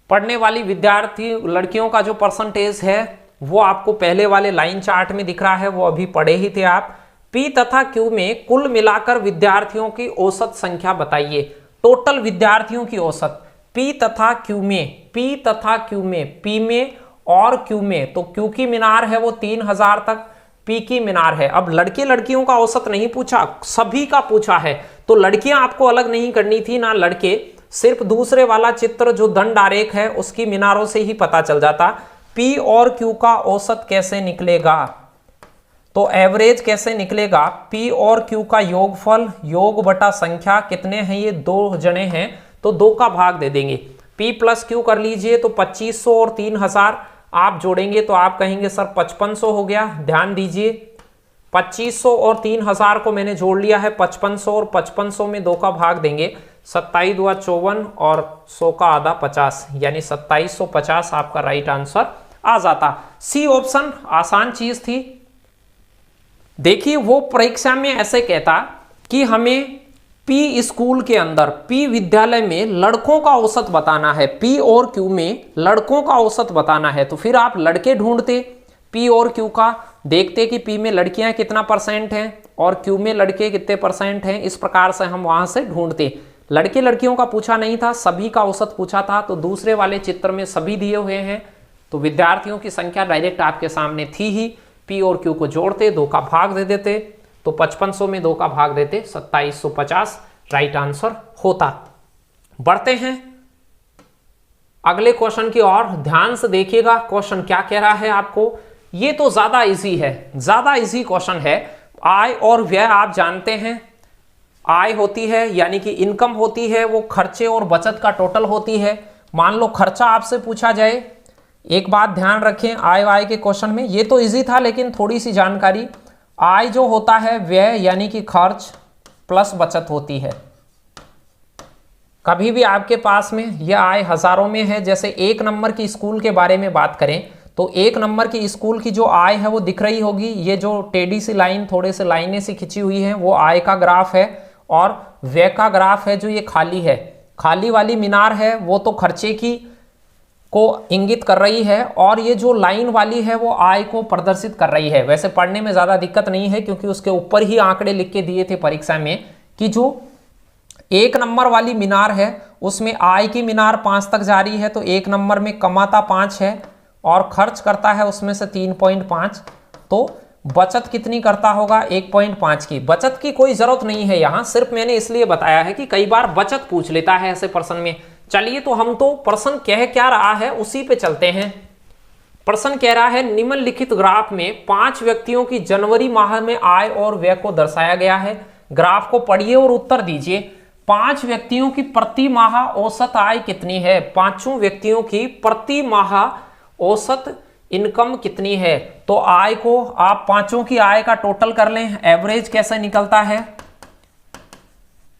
पढ़ने वाली विद्यार्थी लड़कियों का जो परसेंटेज है वो आपको पहले वाले लाइन चार्ट में दिख रहा है, वो अभी पढ़े ही थे आप। पी तथा क्यू में कुल मिलाकर विद्यार्थियों की औसत संख्या बताइए। टोटल विद्यार्थियों की औसत पी तथा क्यू में, पी तथा क्यू में, पी में और क्यू में, तो क्यू की मीनार है वो 3000 तक, पी की मीनार है। अब लड़के लड़कियों का औसत नहीं पूछा, सभी का पूछा है, तो लड़कियां आपको अलग नहीं करनी थी ना लड़के, सिर्फ दूसरे वाला चित्र जो दंड आरेख है उसकी मीनारों से ही पता चल जाता। पी और क्यू का औसत कैसे निकलेगा, तो एवरेज कैसे निकलेगा, पी और क्यू का योगफल, योग बटा संख्या, कितने हैं ये 2 जने हैं तो 2 का भाग दे देंगे। पी प्लस क्यू कर लीजिए तो 2500 और 3000 आप जोड़ेंगे तो आप कहेंगे सर 5500 हो गया। ध्यान दीजिए 2500 और 3000 को मैंने जोड़ लिया है 5500, और 5500 में 2 का भाग देंगे, 27 दूना 54 और 100 का आधा 50, यानी 2750 आपका राइट आंसर आ जाता। सी ऑप्शन आसान चीज थी। देखिए वो परीक्षा में ऐसे कहता कि हमें पी स्कूल के अंदर, पी विद्यालय में लड़कों का औसत बताना है, पी और क्यू में लड़कों का औसत बताना है, तो फिर आप लड़के ढूंढते पी और क्यू का, देखते कि पी में लड़कियां कितना परसेंट हैं और क्यू में लड़के कितने परसेंट हैं, इस प्रकार से हम वहां से ढूंढते। लड़के लड़कियों का पूछा नहीं था, सभी का औसत पूछा था, तो दूसरे वाले चित्र में सभी दिए हुए हैं, तो विद्यार्थियों की संख्या डायरेक्ट आपके सामने थी ही, पी और क्यू को जोड़ते 2 का भाग दे देते, तो 5500 में 2 का भाग देते 2750 राइट आंसर होता। बढ़ते हैं अगले क्वेश्चन की ओर, ध्यान से देखिएगा क्वेश्चन क्या कह रहा है आपको। ये तो ज्यादा इजी है, ज्यादा इजी क्वेश्चन है। आय और व्यय आप जानते हैं, आय होती है यानी कि इनकम होती है, वो खर्चे और बचत का टोटल होती है। मान लो खर्चा आपसे पूछा जाए, एक बात ध्यान रखें आय वाय के क्वेश्चन में, ये तो इजी था लेकिन थोड़ी सी जानकारी, आय जो होता है व्यय यानी कि खर्च प्लस बचत होती है। कभी भी आपके पास में यह आय हजारों में है, जैसे 1 नंबर की स्कूल के बारे में बात करें तो 1 नंबर की स्कूल की जो आय है वो दिख रही होगी, ये जो टेढ़ी सी लाइन थोड़े से लाइनें सी खिंची हुई है वो आय का ग्राफ है, और व्यय का ग्राफ है जो ये खाली है, खाली वाली मीनार है वो तो खर्चे की को इंगित कर रही है, और ये जो लाइन वाली है वो आय को प्रदर्शित कर रही है। वैसे पढ़ने में ज़्यादा दिक्कत नहीं है क्योंकि उसके ऊपर ही आंकड़े लिख के दिए थे परीक्षा में कि जो 1 नंबर वाली मीनार है उसमें आय की मीनार 5 तक जा रही है, तो 1 नंबर में कमाता 5 है और खर्च करता है उसमें से 3.5, तो बचत कितनी करता होगा 1.5 की। बचत की कोई जरूरत नहीं है यहाँ, सिर्फ मैंने इसलिए बताया है कि कई बार बचत पूछ लेता है ऐसे प्रश्न में। चलिए तो हम तो प्रश्न कह क्या रहा है उसी पे चलते हैं। प्रश्न कह रहा है निम्नलिखित ग्राफ में 5 व्यक्तियों की जनवरी माह में आय और व्यय को दर्शाया गया है। ग्राफ को पढ़िए और उत्तर दीजिए। 5 व्यक्तियों की प्रति माह औसत आय कितनी है, 5 व्यक्तियों की प्रति माह औसत इनकम कितनी है। तो आय को आप 5 की आय का टोटल कर लें, एवरेज कैसे निकलता है,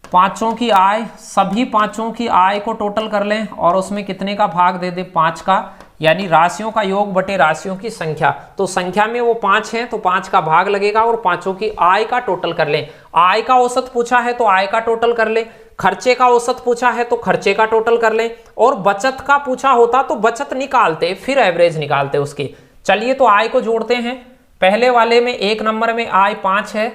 5 की आय, सभी 5 की आय को टोटल कर लें और उसमें कितने का भाग दे दे 5 का, यानी राशियों का योग बटे राशियों की संख्या। तो संख्या में वो 5 हैं तो 5 का भाग लगेगा और 5 की आय का टोटल कर लें। आय का औसत पूछा है तो आय का टोटल कर लें, खर्चे का औसत पूछा है तो खर्चे का टोटल कर लें, और बचत का पूछा होता तो बचत निकालते फिर एवरेज निकालते उसकी। चलिए तो आय को जोड़ते हैं। पहले वाले में 1 नंबर में आय 5 है,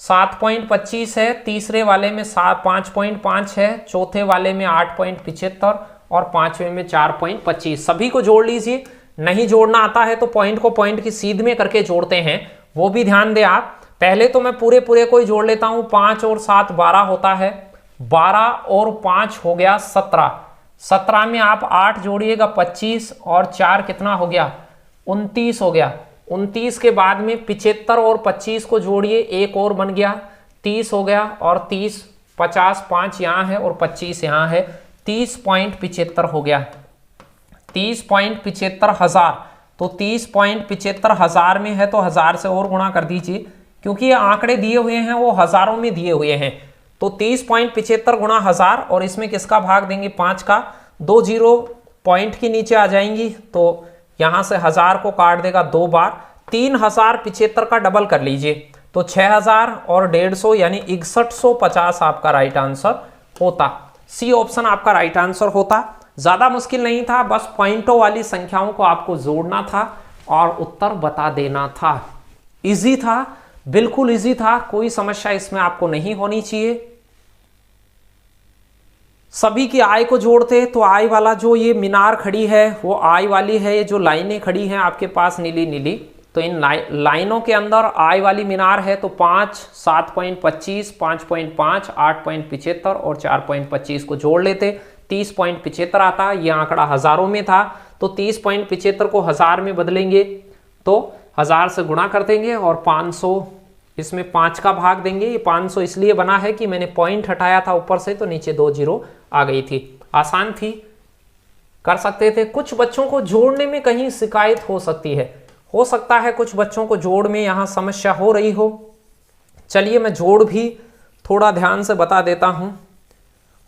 7.25 है, तीसरे वाले में 5.5 है, चौथे वाले में 8.75 और 5वें में 4.25। सभी को जोड़ लीजिए। नहीं जोड़ना आता है तो पॉइंट को पॉइंट की सीध में करके जोड़ते हैं, वो भी ध्यान दें आप। पहले तो मैं पूरे को ही जोड़ लेता हूं। 5 और 7 12 होता है, 12 और 5 हो गया 17, 17 में आप 8 जोड़िएगा 25 और 4 कितना हो गया 29 हो गया। 29 के बाद में 75 और 25 को जोड़िए, एक और बन गया 30 हो गया, और 30 50 5 यहाँ है और 25 यहाँ है, 30.75 हो गया। 30,75,000, तो 30,75,000 में है तो 1000 से और गुणा कर दीजिए, क्योंकि ये आंकड़े दिए हुए हैं वो हजारों में दिए हुए हैं। तो 30,75 गुणा 1000, और इसमें किसका भाग देंगे 5 का, 2 जीरो पॉइंट के नीचे आ जाएंगी, तो यहां से 1000 को काट देगा 2 बार, 3075 का डबल कर लीजिए, तो 6000 और 150 यानी 6150 आपका राइट आंसर होता। सी ऑप्शन आपका राइट आंसर होता। ज्यादा मुश्किल नहीं था, बस पॉइंटों वाली संख्याओं को आपको जोड़ना था और उत्तर बता देना था। इजी था, बिल्कुल इजी था, कोई समस्या इसमें आपको नहीं होनी चाहिए। सभी की आय को जोड़ते तो आय वाला जो ये मीनार खड़ी है वो आय वाली है, ये जो लाइनें खड़ी हैं आपके पास नीली नीली, तो इन लाइनों के अंदर आय वाली मीनार है, तो 5, 7.25, 5.5, 8.75 और 4.25 को जोड़ लेते, 30.75 आता। ये आंकड़ा हजारों में था, तो 30.75 को 1000 में बदलेंगे तो 1000 से गुणा कर देंगे और 500 इसमें 5 का भाग देंगे। ये 500 इसलिए बना है कि मैंने पॉइंट हटाया था ऊपर से, तो नीचे 2 जीरो आ गई थी। आसान थी, कर सकते थे। कुछ बच्चों को जोड़ने में कहीं शिकायत हो सकती है, हो सकता है कुछ बच्चों को जोड़ में यहाँ समस्या हो रही हो। चलिए मैं जोड़ भी थोड़ा ध्यान से बता देता हूँ।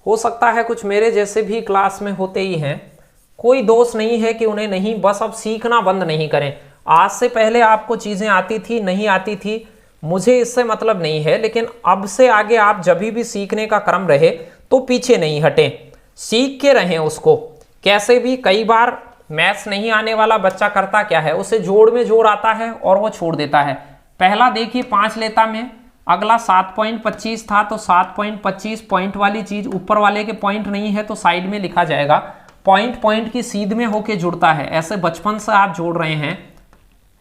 हो सकता है कुछ मेरे जैसे भी क्लास में होते ही हैं, कोई दोष नहीं है कि उन्हें नहीं, बस अब सीखना बंद नहीं करें। आज से पहले आपको चीज़ें आती थी, नहीं आती थी, मुझे इससे मतलब नहीं है, लेकिन अब से आगे आप जब भी सीखने का क्रम रहे तो पीछे नहीं हटें, सीख के रहें उसको कैसे भी। कई बार मैथ्स नहीं आने वाला बच्चा करता क्या है, उसे जोड़ में जोड़ आता है और वो छोड़ देता है। पहला देखिए 5 लेता में, अगला 7.25 था, तो 7.25 पॉइंट वाली चीज ऊपर वाले के पॉइंट नहीं है तो साइड में लिखा जाएगा, पॉइंट पॉइंट की सीध में होके जुड़ता है। ऐसे बचपन से आप जोड़ रहे हैं।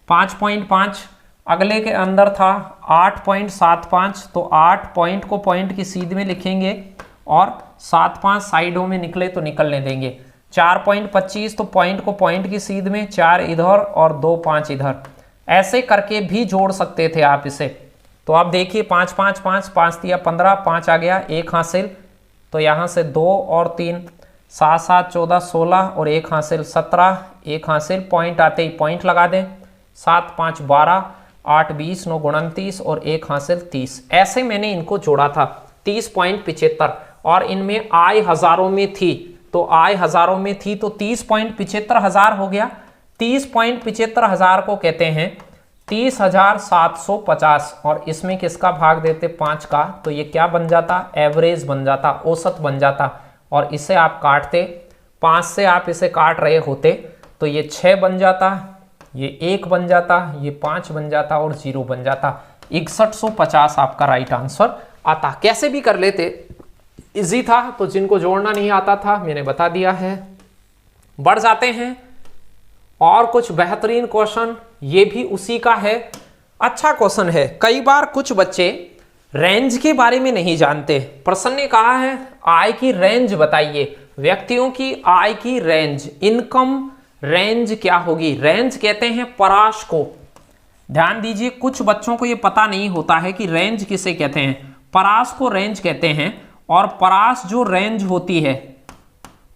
5.5 अगले के अंदर था 8.75, तो 8 पॉइंट को पॉइंट की सीध में लिखेंगे और 7-5 साइडों में निकले तो निकलने देंगे। 4.25 तो पॉइंट को पॉइंट की सीध में, 4 इधर और 2-5 इधर, ऐसे करके भी जोड़ सकते थे आप इसे। तो आप देखिए 5-5-5, 5 दिया 15, 5 आ गया, 1 हासिल, तो यहाँ से 2 और 3, 7-7 14 16 और 1 हासिल 17, 1 हासिल, पॉइंट आते ही पॉइंट लगा दें, 7-5 12, 8 20 9 29 और 1 हासिल 30। ऐसे मैंने इनको जोड़ा था 30.75, और इनमें आय हजारों में थी, तो आय हजारों में थी तो 30.75,000 हो गया। 30.75,000 को कहते हैं 30,750, और इसमें किसका भाग देते 5 का, तो ये क्या बन जाता, एवरेज बन जाता, औसत बन जाता। और इसे आप काटते, 5 से आप इसे काट रहे होते तो ये 6 बन जाता, ये 1 बन जाता, ये 5 बन जाता और 0 बन जाता। 6150 आपका राइट आंसर आता। कैसे भी कर लेते, इजी था। तो जिनको जोड़ना नहीं आता था मैंने बता दिया है। बढ़ जाते हैं और कुछ बेहतरीन क्वेश्चन, ये भी उसी का है। अच्छा क्वेश्चन है। कई बार कुछ बच्चे रेंज के बारे में नहीं जानते। प्रश्न ने कहा है आय की रेंज बताइए, व्यक्तियों की आय की रेंज, इनकम रेंज क्या होगी। रेंज कहते हैं परास को। ध्यान दीजिए, कुछ बच्चों को यह पता नहीं होता है कि रेंज किसे कहते हैं। परास को रेंज कहते हैं, और परास जो रेंज होती है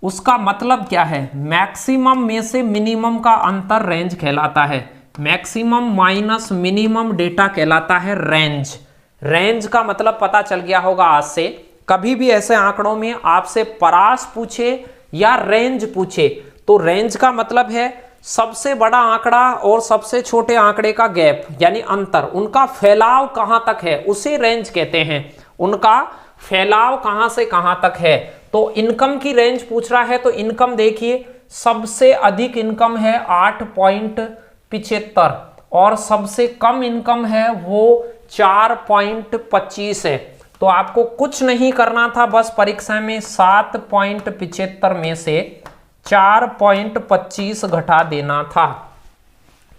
उसका मतलब क्या है, मैक्सिमम में से मिनिमम का अंतर रेंज कहलाता है। मैक्सिमम माइनस मिनिमम डेटा कहलाता है रेंज। रेंज का मतलब पता चल गया होगा आज से। कभी भी ऐसे आंकड़ों में आपसे परास पूछे या रेंज पूछे तो रेंज का मतलब है सबसे बड़ा आंकड़ा और सबसे छोटे आंकड़े का गैप, यानी अंतर, उनका फैलाव कहां तक है उसे रेंज कहते हैं। उनका फैलाव कहां से कहां तक है। तो इनकम की रेंज पूछ रहा है तो इनकम देखिए, सबसे अधिक इनकम है 8.75 और सबसे कम इनकम है वो 4.25 है। तो आपको कुछ नहीं करना था, बस परीक्षा में 7.75 में से 4.25 घटा देना था।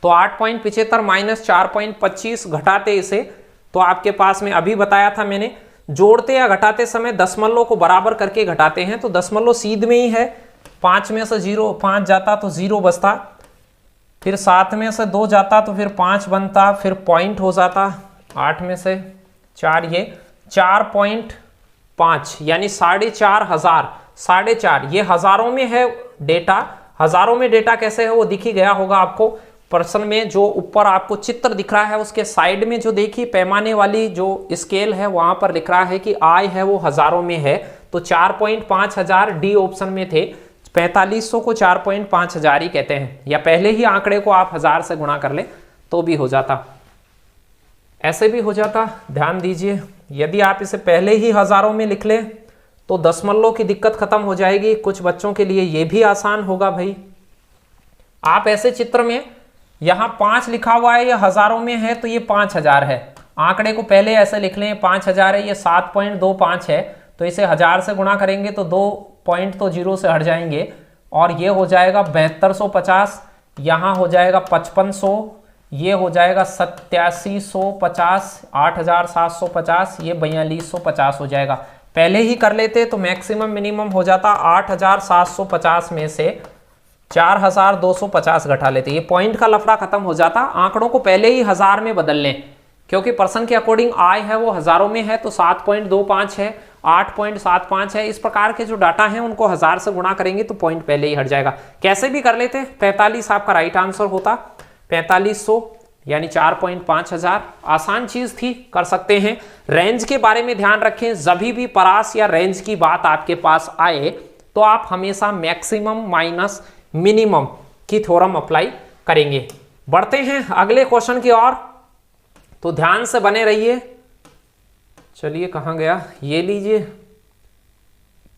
तो 8.75 माइनस 4.25 घटाते इसे, तो आपके पास में अभी बताया था मैंने, जोड़ते या घटाते समय दशमलव को बराबर करके घटाते हैं। तो दशमलव सीध में ही है, 5 में से 0 5 जाता तो 0 बचता, फिर 7 में से 2 जाता तो फिर 5 बनता, फिर पॉइंट हो जाता, 8 में से 4, ये 4.5 यानी 4,500। 4.5 ये हजारों में है डेटा हजारों में डेटा कैसे है वो दिख ही गया होगा आपको। प्रश्न में जो ऊपर आपको चित्र दिख रहा है उसके साइड में जो देखिए पैमाने वाली जो स्केल है वहां पर लिख रहा है कि आय है वो हजारों में है, तो 4.5 हजार डी ऑप्शन में थे। 4500 को 4.5 हजार ही कहते हैं, या पहले ही आंकड़े को आप 1000 से गुणा कर ले तो भी हो जाता, ऐसे भी हो जाता। ध्यान दीजिए, यदि आप इसे पहले ही हजारों में लिख ले तो दशमलव की दिक्कत खत्म हो जाएगी। कुछ बच्चों के लिए यह भी आसान होगा भाई। आप ऐसे चित्र में यहां 5 लिखा हुआ है, यह हजारों में है तो ये 5000 है। आंकड़े को पहले ऐसे लिख लें 5000 है, ये 7.25 है, तो इसे 1000 से गुणा करेंगे तो 2 पॉइंट तो 0 से हट जाएंगे और ये हो जाएगा 7250, यहाँ हो जाएगा 5500, ये हो जाएगा 8750, 8750, ये 4250 हो जाएगा। पहले ही कर लेते तो मैक्सिमम मिनिमम हो जाता। 8750 में से 4250 घटा लेते, ये पॉइंट का लफड़ा खत्म हो जाता। आंकड़ों को पहले ही 1000 में बदल लें, क्योंकि प्रश्न के अकॉर्डिंग आय है वो हजारों में है, तो 7.25 है, 8.75 है। इस प्रकार के जो डाटा हैं उनको 1000 से गुणा करेंगे तो पॉइंट पहले ही हट जाएगा। कैसे भी कर लेते, 45 आपका राइट आंसर होता। 4500 यानी 4.5 हजार, आसान चीज थी, कर सकते हैं। रेंज के बारे में ध्यान रखें, जभी भी परास या रेंज की बात आपके पास आए तो आप हमेशा मैक्सिमम माइनस मिनिमम की थ्योरम अप्लाई करेंगे। बढ़ते हैं अगले क्वेश्चन की ओर, तो ध्यान से बने रहिए। चलिए कहां गया, ये लीजिए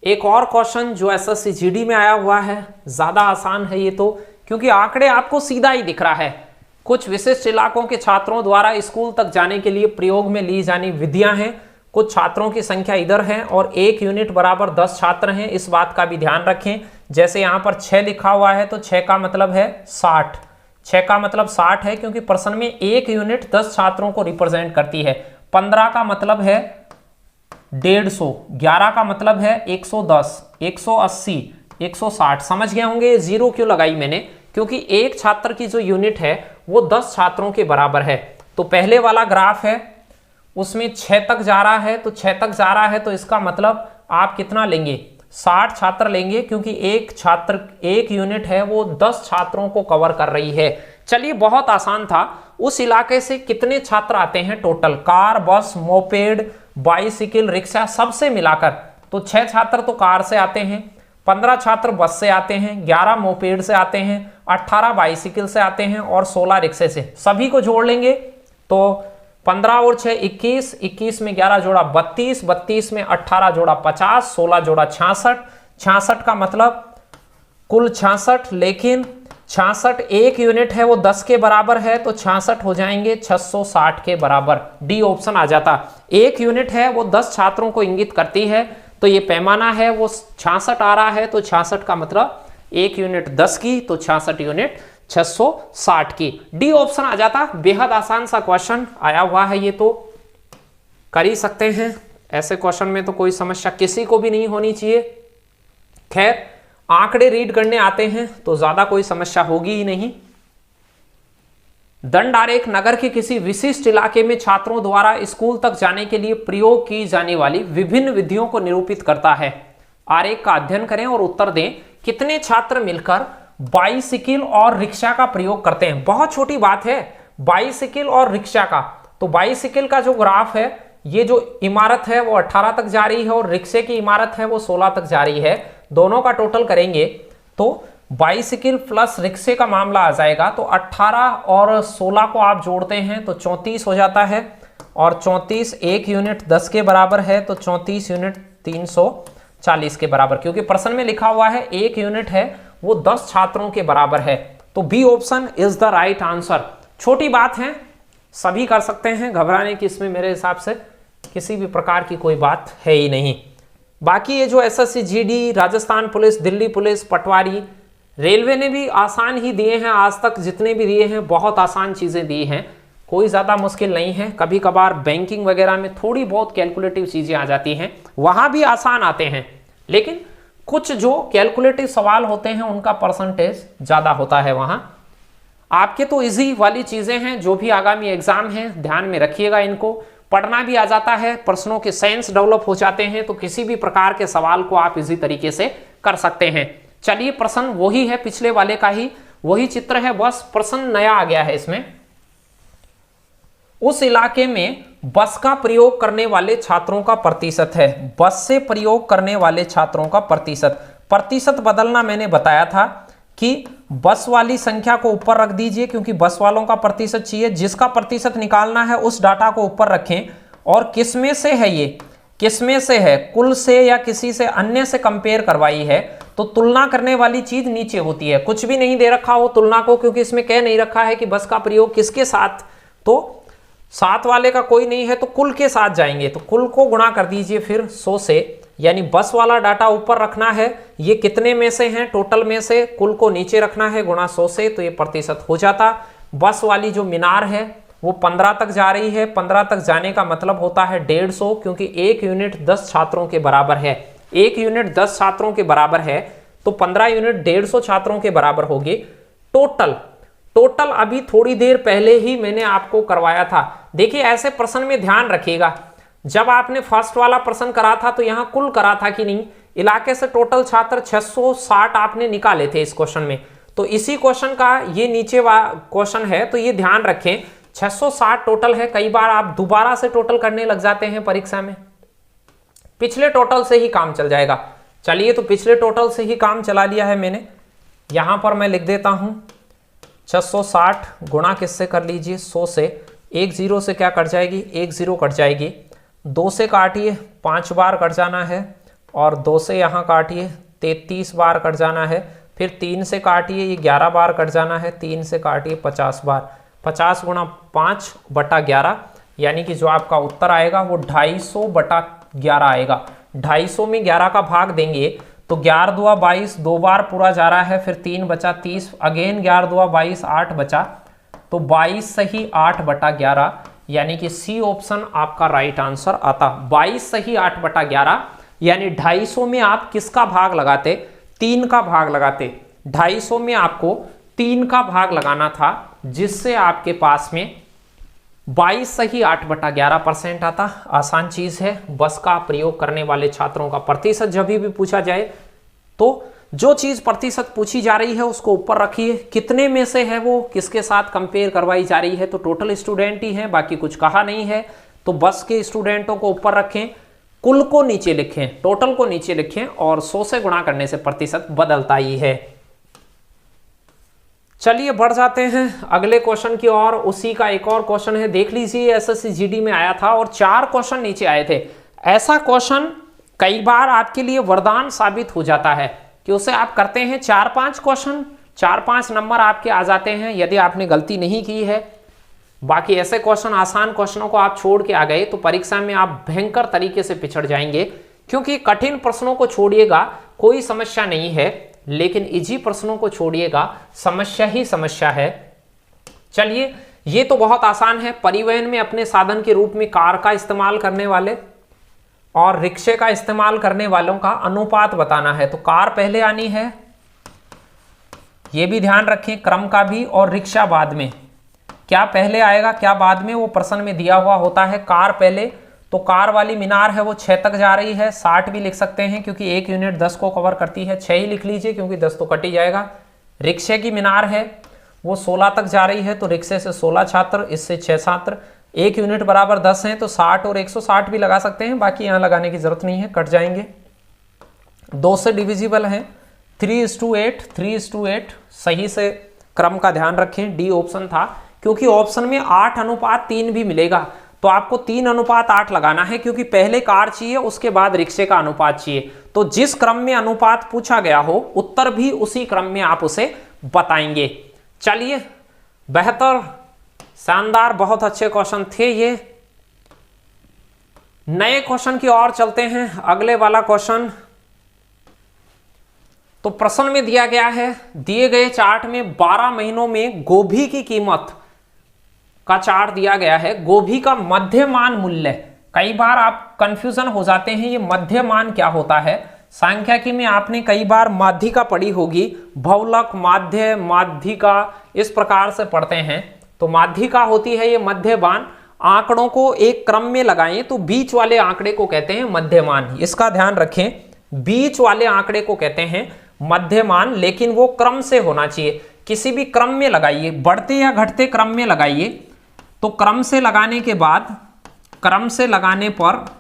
एक और क्वेश्चन जो एसएससी जीडी में आया हुआ है। ज्यादा आसान है ये तो, क्योंकि आंकड़े आपको सीधा ही दिख रहा है। कुछ विशिष्ट इलाकों के छात्रों द्वारा स्कूल तक जाने के लिए प्रयोग में ली जानी विधियां हैं। कुछ छात्रों की संख्या इधर है और 1 यूनिट बराबर 10 छात्र हैं, इस बात का भी ध्यान रखें। जैसे यहां पर 6 लिखा हुआ है तो 6 का मतलब है 60, 6 का मतलब 60 है, क्योंकि प्रश्न में 1 यूनिट 10 छात्रों को रिप्रेजेंट करती है। 15 का मतलब है 150, 11 का मतलब है 110, 180, 160। समझ गए होंगे जीरो क्यों लगाई मैंने, क्योंकि एक छात्र की जो यूनिट है वो 10 छात्रों के बराबर है। तो पहले वाला ग्राफ है उसमें 6 तक जा रहा है, तो 6 तक जा रहा है तो इसका मतलब आप कितना लेंगे, 60 छात्र लेंगे, क्योंकि एक छात्र, एक यूनिट है वो 10 छात्रों को कवर कर रही है। चलिए बहुत आसान था। उस इलाके से कितने छात्र आते हैं टोटल, कार, बस, मोपेड, बाइसिकल, रिक्शा सबसे मिलाकर, तो 6 छात्र तो कार से आते हैं, 15 छात्र बस से आते हैं, 11 मोपेड से आते हैं, 18 बाइसिकल से आते हैं और 16 रिक्शे से। सभी को जोड़ लेंगे तो 15 और 6 21, 21 में 11 जोड़ा 32, 32 में 18 जोड़ा 50, 16 जोड़ा 66, 66 का मतलब कुल 66, लेकिन 66 एक यूनिट है वो 10 के बराबर है, तो 66 हो जाएंगे 660 के बराबर। डी ऑप्शन आ जाता। एक यूनिट है वो 10 छात्रों को इंगित करती है, तो ये पैमाना है वो 66 आ रहा है, तो 66 का मतलब एक यूनिट 10 की, तो 66 यूनिट 660 की। डी ऑप्शन आ जाता। बेहद आसान सा क्वेश्चन आया हुआ है, ये तो कर ही सकते हैं। ऐसे क्वेश्चन में तो कोई समस्या किसी को भी नहीं होनी चाहिए। खैर आंकड़े रीड करने आते हैं तो ज्यादा कोई समस्या होगी ही नहीं। दंड आरेख नगर के किसी विशिष्ट इलाके में छात्रों द्वारा स्कूल तक जाने के लिए प्रयोग की जाने वाली विभिन्न विधियों को निरूपित करता है। आरेख का अध्ययन करें और उत्तर दें, कितने छात्र मिलकर बाइसिकल और रिक्शा का प्रयोग करते हैं। बहुत छोटी बात है, बाइसिकल और रिक्शा का। तो बाइसिकल का जो ग्राफ है, ये जो इमारत है वो 18 तक जा रही है और रिक्शे की इमारत है वो 16 तक जा रही है। दोनों का टोटल करेंगे तो बाइसिकल प्लस रिक्शे का मामला आ जाएगा, तो 18 और 16 को आप जोड़ते हैं तो 34 हो जाता है, और 34 एक यूनिट 10 के बराबर है, तो 34 यूनिट 340 के बराबर, क्योंकि प्रश्न में लिखा हुआ है एक यूनिट है वो 10 छात्रों के बराबर है। तो B option is the right answer. छोटी बात है, सभी कर सकते हैं, घबराने की इसमें मेरे हिसाब से किसी भी प्रकार की कोई बात है ही नहीं। बाकी ये जो SSC GD, Rajasthan police, Delhi police, patwari, railway ने भी आसान ही दिए हैं। आज तक जितने भी दिए हैं बहुत आसान चीज़ें दी हैं, कोई ज़्यादा मुश्किल नहीं है। कभी कभार बैंकिंग वगैरह में थोड़ी बहुत कैलकुलेटिव चीज़ें आ जाती हैं, वहाँ भी आसान आते हैं, लेकिन कुछ जो कैलकुलेटिव सवाल होते हैं उनका परसेंटेज ज़्यादा होता है वहाँ। आपके तो इजी वाली चीज़ें हैं, जो भी आगामी एग्जाम हैं ध्यान में रखिएगा, इनको पढ़ना भी आ जाता है, प्रश्नों के सेंस डेवलप हो जाते हैं, तो किसी भी प्रकार के सवाल को आप इजी तरीके से कर सकते हैं। चलिए प्रश्न वही है, पिछले वाले का ही वही चित्र है, बस प्रश्न नया आ गया है इसमें। उस इलाके में बस का प्रयोग करने वाले छात्रों का प्रतिशत है। बस से प्रयोग करने वाले छात्रों का प्रतिशत, प्रतिशत बदलना मैंने बताया था कि बस वाली संख्या को ऊपर रख दीजिए क्योंकि बस वालों का प्रतिशत चाहिए, जिसका प्रतिशत निकालना है उस डाटा को ऊपर रखें। और किसमें से है ये, किसमें से है, कुल से या किसी से अन्य से कंपेयर करवाई है, तो तुलना करने वाली चीज नीचे होती है। कुछ भी नहीं दे रखा हो तुलना को, क्योंकि इसमें कह नहीं रखा है कि बस का प्रयोग किसके साथ, तो साथ वाले का कोई नहीं है तो कुल के साथ जाएंगे, तो कुल को गुणा कर दीजिए फिर 100 से, यानी बस वाला डाटा ऊपर रखना है, ये कितने में से हैं, टोटल में से, कुल को नीचे रखना है गुणा 100 से, तो ये प्रतिशत हो जाता। बस वाली जो मीनार है वो 15 तक जा रही है, 15 तक जाने का मतलब होता है 150, क्योंकि एक यूनिट 10 छात्रों के बराबर है, एक यूनिट 10 छात्रों के बराबर है, तो 15 यूनिट 150 छात्रों के बराबर होगी। टोटल टोटल अभी थोड़ी देर पहले ही मैंने आपको करवाया था। देखिए ऐसे प्रश्न में ध्यान रखिएगा, जब आपने फर्स्ट वाला प्रश्न करा था तो यहां कुल करा था कि नहीं, इलाके से टोटल छात्र 660 आपने निकाले थे इस क्वेश्चन में, तो इसी क्वेश्चन का ये नीचे क्वेश्चन है, तो ये ध्यान रखें 660 टोटल है। कई बार आप दोबारा से टोटल करने लग जाते हैं परीक्षा में, पिछले टोटल से ही काम चल जाएगा। चलिए तो पिछले टोटल से ही काम चला लिया है मैंने, यहां पर मैं लिख देता हूं 660 गुणा किससे कर लीजिए 100 से, एक जीरो से क्या कट जाएगी, एक जीरो कट जाएगी, 2 से काटिए 5 बार कट जाना है, और 2 से यहाँ काटिए 33 बार कट जाना है, फिर 3 से काटिए ये 11 बार कट जाना है, 3 से काटिए 50 बार, 50 गुणा 5 बटा 11, यानी कि जो आपका उत्तर आएगा वो 250 बटा 11 आएगा। 250 में 11 का भाग देंगे तो 11 दूआ 22, 2 बार पूरा जा रहा है, फिर 3 बचा 30, अगेन 11 दूआ 22, 8 बचा, तो 22 सही 8 बटा 11, यानी कि सी ऑप्शन आपका राइट आंसर आता। 22 सही 8 बटा 11, यानी 250 में आप किसका भाग लगाते, 3 का भाग लगाते। 250 में आपको 3 का भाग लगाना था, जिससे आपके पास में 22 सही 8 बटा 11% आता। आसान चीज है, बस का प्रयोग करने वाले छात्रों का प्रतिशत जब भी पूछा जाए तो जो चीज प्रतिशत पूछी जा रही है उसको ऊपर रखिए, कितने में से है वो, किसके साथ कंपेयर करवाई जा रही है, तो टोटल स्टूडेंट ही है, बाकी कुछ कहा नहीं है, तो बस के स्टूडेंटों को ऊपर रखें, कुल को नीचे लिखें, टोटल को नीचे लिखें, और 100 से गुणा करने से प्रतिशत बदलता ही है। चलिए बढ़ जाते हैं अगले क्वेश्चन की ओर। उसी का एक और क्वेश्चन है, देख लीजिए एसएससी जीडी में आया था और 4 क्वेश्चन नीचे आए थे। ऐसा क्वेश्चन कई बार आपके लिए वरदान साबित हो जाता है कि उसे आप करते हैं 4-5 क्वेश्चन, 4-5 नंबर आपके आ जाते हैं यदि आपने गलती नहीं की है। बाकी ऐसे क्वेश्चन, आसान क्वेश्चनों को आप छोड़ के आ गए तो परीक्षा में आप भयंकर तरीके से पिछड़ जाएंगे, क्योंकि कठिन प्रश्नों को छोड़िएगा कोई समस्या नहीं है, लेकिन इजी प्रश्नों को छोड़िएगा समस्या ही समस्या है। चलिए ये तो बहुत आसान है, परिवहन में अपने साधन के रूप में कार का इस्तेमाल करने वाले और रिक्शे का इस्तेमाल करने वालों का अनुपात बताना है, तो कार पहले आनी है, ये भी ध्यान रखें, क्रम का भी, और रिक्शा बाद में। क्या पहले आएगा क्या बाद में वो प्रश्न में दिया हुआ होता है। कार पहले, तो कार वाली मीनार है वो 6 तक जा रही है, 60 भी लिख सकते हैं क्योंकि एक यूनिट 10 को कवर करती है, 6 ही लिख लीजिए क्योंकि 10 तो कट ही जाएगा। रिक्शे की मीनार है वो 16 तक जा रही है, तो रिक्शे से 16 छात्र, इससे 6 छात्र, एक यूनिट बराबर 10 हैं, तो 60 और 160 भी लगा सकते हैं, बाकी यहाँ लगाने की जरूरत नहीं है, कट जाएंगे। 2 से डिविजिबल है, 3:8, 3:8 सही से क्रम का ध्यान रखें, डी ऑप्शन था, क्योंकि ऑप्शन में 8:3 भी मिलेगा, तो आपको 3:8 लगाना है, क्योंकि पहले कार चाहिए उसके बाद रिक्शे का अनुपात चाहिए। तो जिस क्रम में अनुपात पूछा गया हो उत्तर भी उसी क्रम में आप उसे बताएंगे। चलिए बेहतर, शानदार, बहुत अच्छे क्वेश्चन थे ये। नए क्वेश्चन की ओर चलते हैं। अगले वाला क्वेश्चन तो प्रश्न में दिया गया है, दिए गए चार्ट में 12 महीनों में गोभी की कीमत का चार्ट दिया गया है। गोभी का मध्यमान मूल्य, कई बार आप कंफ्यूजन हो जाते हैं ये मध्यमान क्या होता है। सांख्यिकी में आपने कई बार माध्यिका पढ़ी होगी, भौलक, माध्य, माध्यिका, इस प्रकार से पढ़ते हैं। तो माध्यिका होती है ये मध्यमान, आंकड़ों को एक क्रम में लगाएं तो बीच वाले आंकड़े को कहते हैं मध्यमान, इसका ध्यान रखें, बीच वाले आंकड़े को कहते हैं मध्यमान, लेकिन वो क्रम से होना चाहिए, किसी भी क्रम में लगाइए, बढ़ते या घटते क्रम में लगाइए। तो क्रम से लगाने के बाद, क्रम से लगाने पर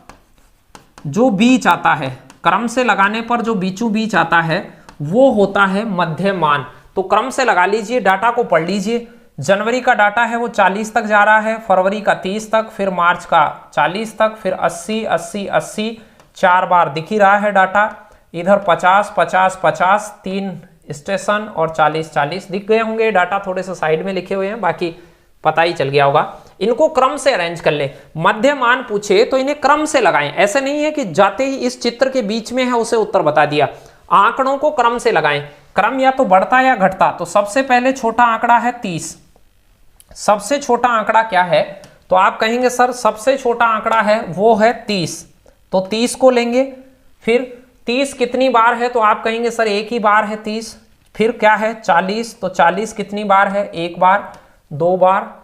जो बीच आता है, क्रम से लगाने पर जो बीचों बीच आता है वो होता है मध्यमान। तो क्रम से लगा लीजिए, डाटा को पढ़ लीजिए। जनवरी का डाटा है वो 40 तक जा रहा है, फरवरी का 30 तक, फिर मार्च का 40 तक, फिर 80 80 80, 4 बार दिख ही रहा है डाटा। इधर 50 50 50, 3 स्टेशन और 40 40 दिख गए होंगे। डाटा थोड़े से साइड में लिखे हुए हैं, बाकी पता ही चल गया होगा। इनको क्रम से अरेंज कर ले। मध्यमान पूछे तो इन्हें क्रम से लगाएं, ऐसे नहीं है कि जाते ही इस चित्र के बीच में है उसे उत्तर बता दिया। आंकड़ों को क्रम से लगाएं, क्रम या तो बढ़ता या घटता। तो सबसे पहले छोटा आंकड़ा है 30। सबसे छोटा आंकड़ा क्या है? तो आप कहेंगे सर सबसे छोटा आंकड़ा है वो है 30, तो 30 को लेंगे। फिर 30 कितनी बार है? तो आप कहेंगे सर एक ही बार है 30। फिर क्या है? 40, तो 40 कितनी बार है? एक बार, दो बार,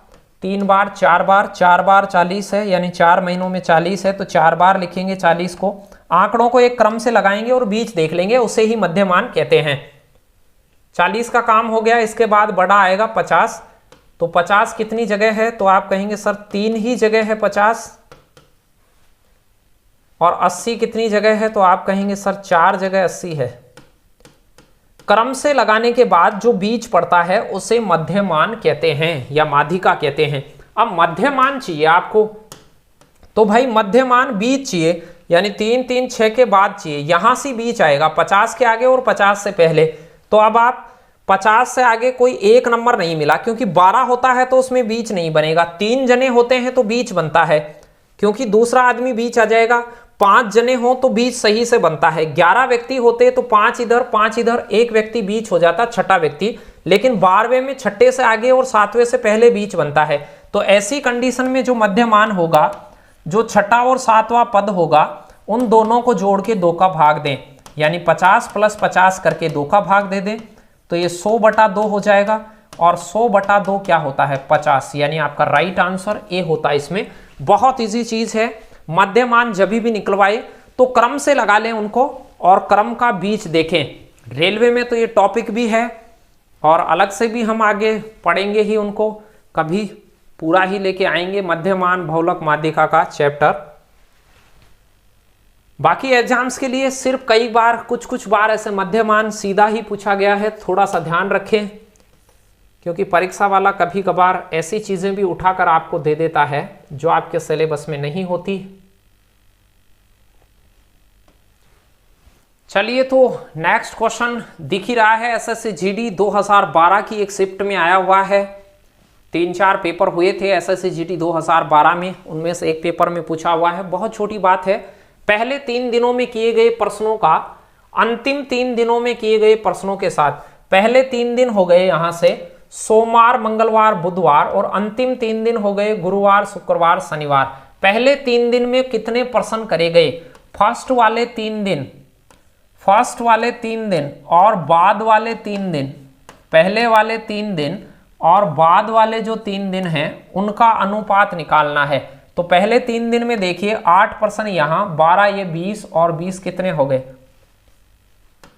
3 बार, 4 बार। 4 बार 40 है, यानी 4 महीनों में 40 है, तो 4 बार लिखेंगे 40 को। आंकड़ों को एक क्रम से लगाएंगे और बीच देख लेंगे, उसे ही मध्यमान कहते हैं। 40 का काम हो गया। इसके बाद बड़ा आएगा 50। तो 50 कितनी जगह है? तो आप कहेंगे सर 3 ही जगह है 50। और 80 कितनी जगह है? तो आप कहेंगे सर 4 जगह 80 है। क्रम से लगाने के बाद जो बीच पड़ता है उसे मध्यमान कहते हैं या माध्यिका कहते हैं। अब मध्यमान चाहिए आपको, तो भाई मध्यमान बीच चाहिए, यानी 3 3 6 के बाद चाहिए। यहां से बीच आएगा 50 के आगे और 50 से पहले। तो अब आप 50 से आगे कोई एक नंबर नहीं मिला, क्योंकि 12 होता है तो उसमें बीच नहीं बनेगा। 3 जने होते हैं तो बीच बनता है, क्योंकि दूसरा आदमी बीच आ जाएगा। 5 जने हो तो बीच सही से बनता है। 11 व्यक्ति होते तो 5 इधर 5 इधर, एक व्यक्ति बीच हो जाता, छठा व्यक्ति। लेकिन 12वें में छठे से आगे और 7वें से पहले बीच बनता है। तो ऐसी कंडीशन में जो मध्यमान होगा, जो छठा और 7वां पद होगा, उन दोनों को जोड़ के 2 का भाग दें, यानी 50 + 50 करके 2 का भाग दे दें। तो ये 100/2 हो जाएगा। और 100/2 क्या होता है? 50, यानी आपका राइट आंसर ए होता है इसमें। बहुत इजी चीज है। मध्यमान जब भी निकलवाए तो क्रम से लगा लें उनको और क्रम का बीच देखें। रेलवे में तो ये टॉपिक भी है और अलग से भी हम आगे पढ़ेंगे ही, उनको कभी पूरा ही लेके आएंगे मध्यमान बहुलक माध्यिका का चैप्टर। बाकी एग्जाम्स के लिए सिर्फ कई बार कुछ बार ऐसे मध्यमान सीधा ही पूछा गया है, थोड़ा सा ध्यान रखें, क्योंकि परीक्षा वाला कभी कभार ऐसी चीजें भी उठाकर आपको दे देता है जो आपके सिलेबस में नहीं होती। चलिए, तो नेक्स्ट क्वेश्चन दिख ही रहा है। एसएससी जीडी 2012 की एक शिफ्ट में आया हुआ है। 3-4 पेपर हुए थे एसएससी जीडी 2012 में, उनमें से एक पेपर में पूछा हुआ है। बहुत छोटी बात है। पहले 3 दिनों में किए गए प्रश्नों का अंतिम 3 दिनों में किए गए प्रश्नों के साथ, पहले 3 दिन हो गए यहां से सोमवार, मंगलवार, बुधवार, और अंतिम 3 दिन हो गए गुरुवार, शुक्रवार, शनिवार। पहले 3 दिन में कितने प्रश्न करे गए? फर्स्ट वाले 3 दिन और बाद वाले 3 दिन, पहले वाले 3 दिन और बाद वाले जो 3 दिन हैं उनका अनुपात निकालना है। तो पहले 3 दिन में देखिए 8 प्रश्न यहाँ, 12 ये 20 और 20 कितने हो गए?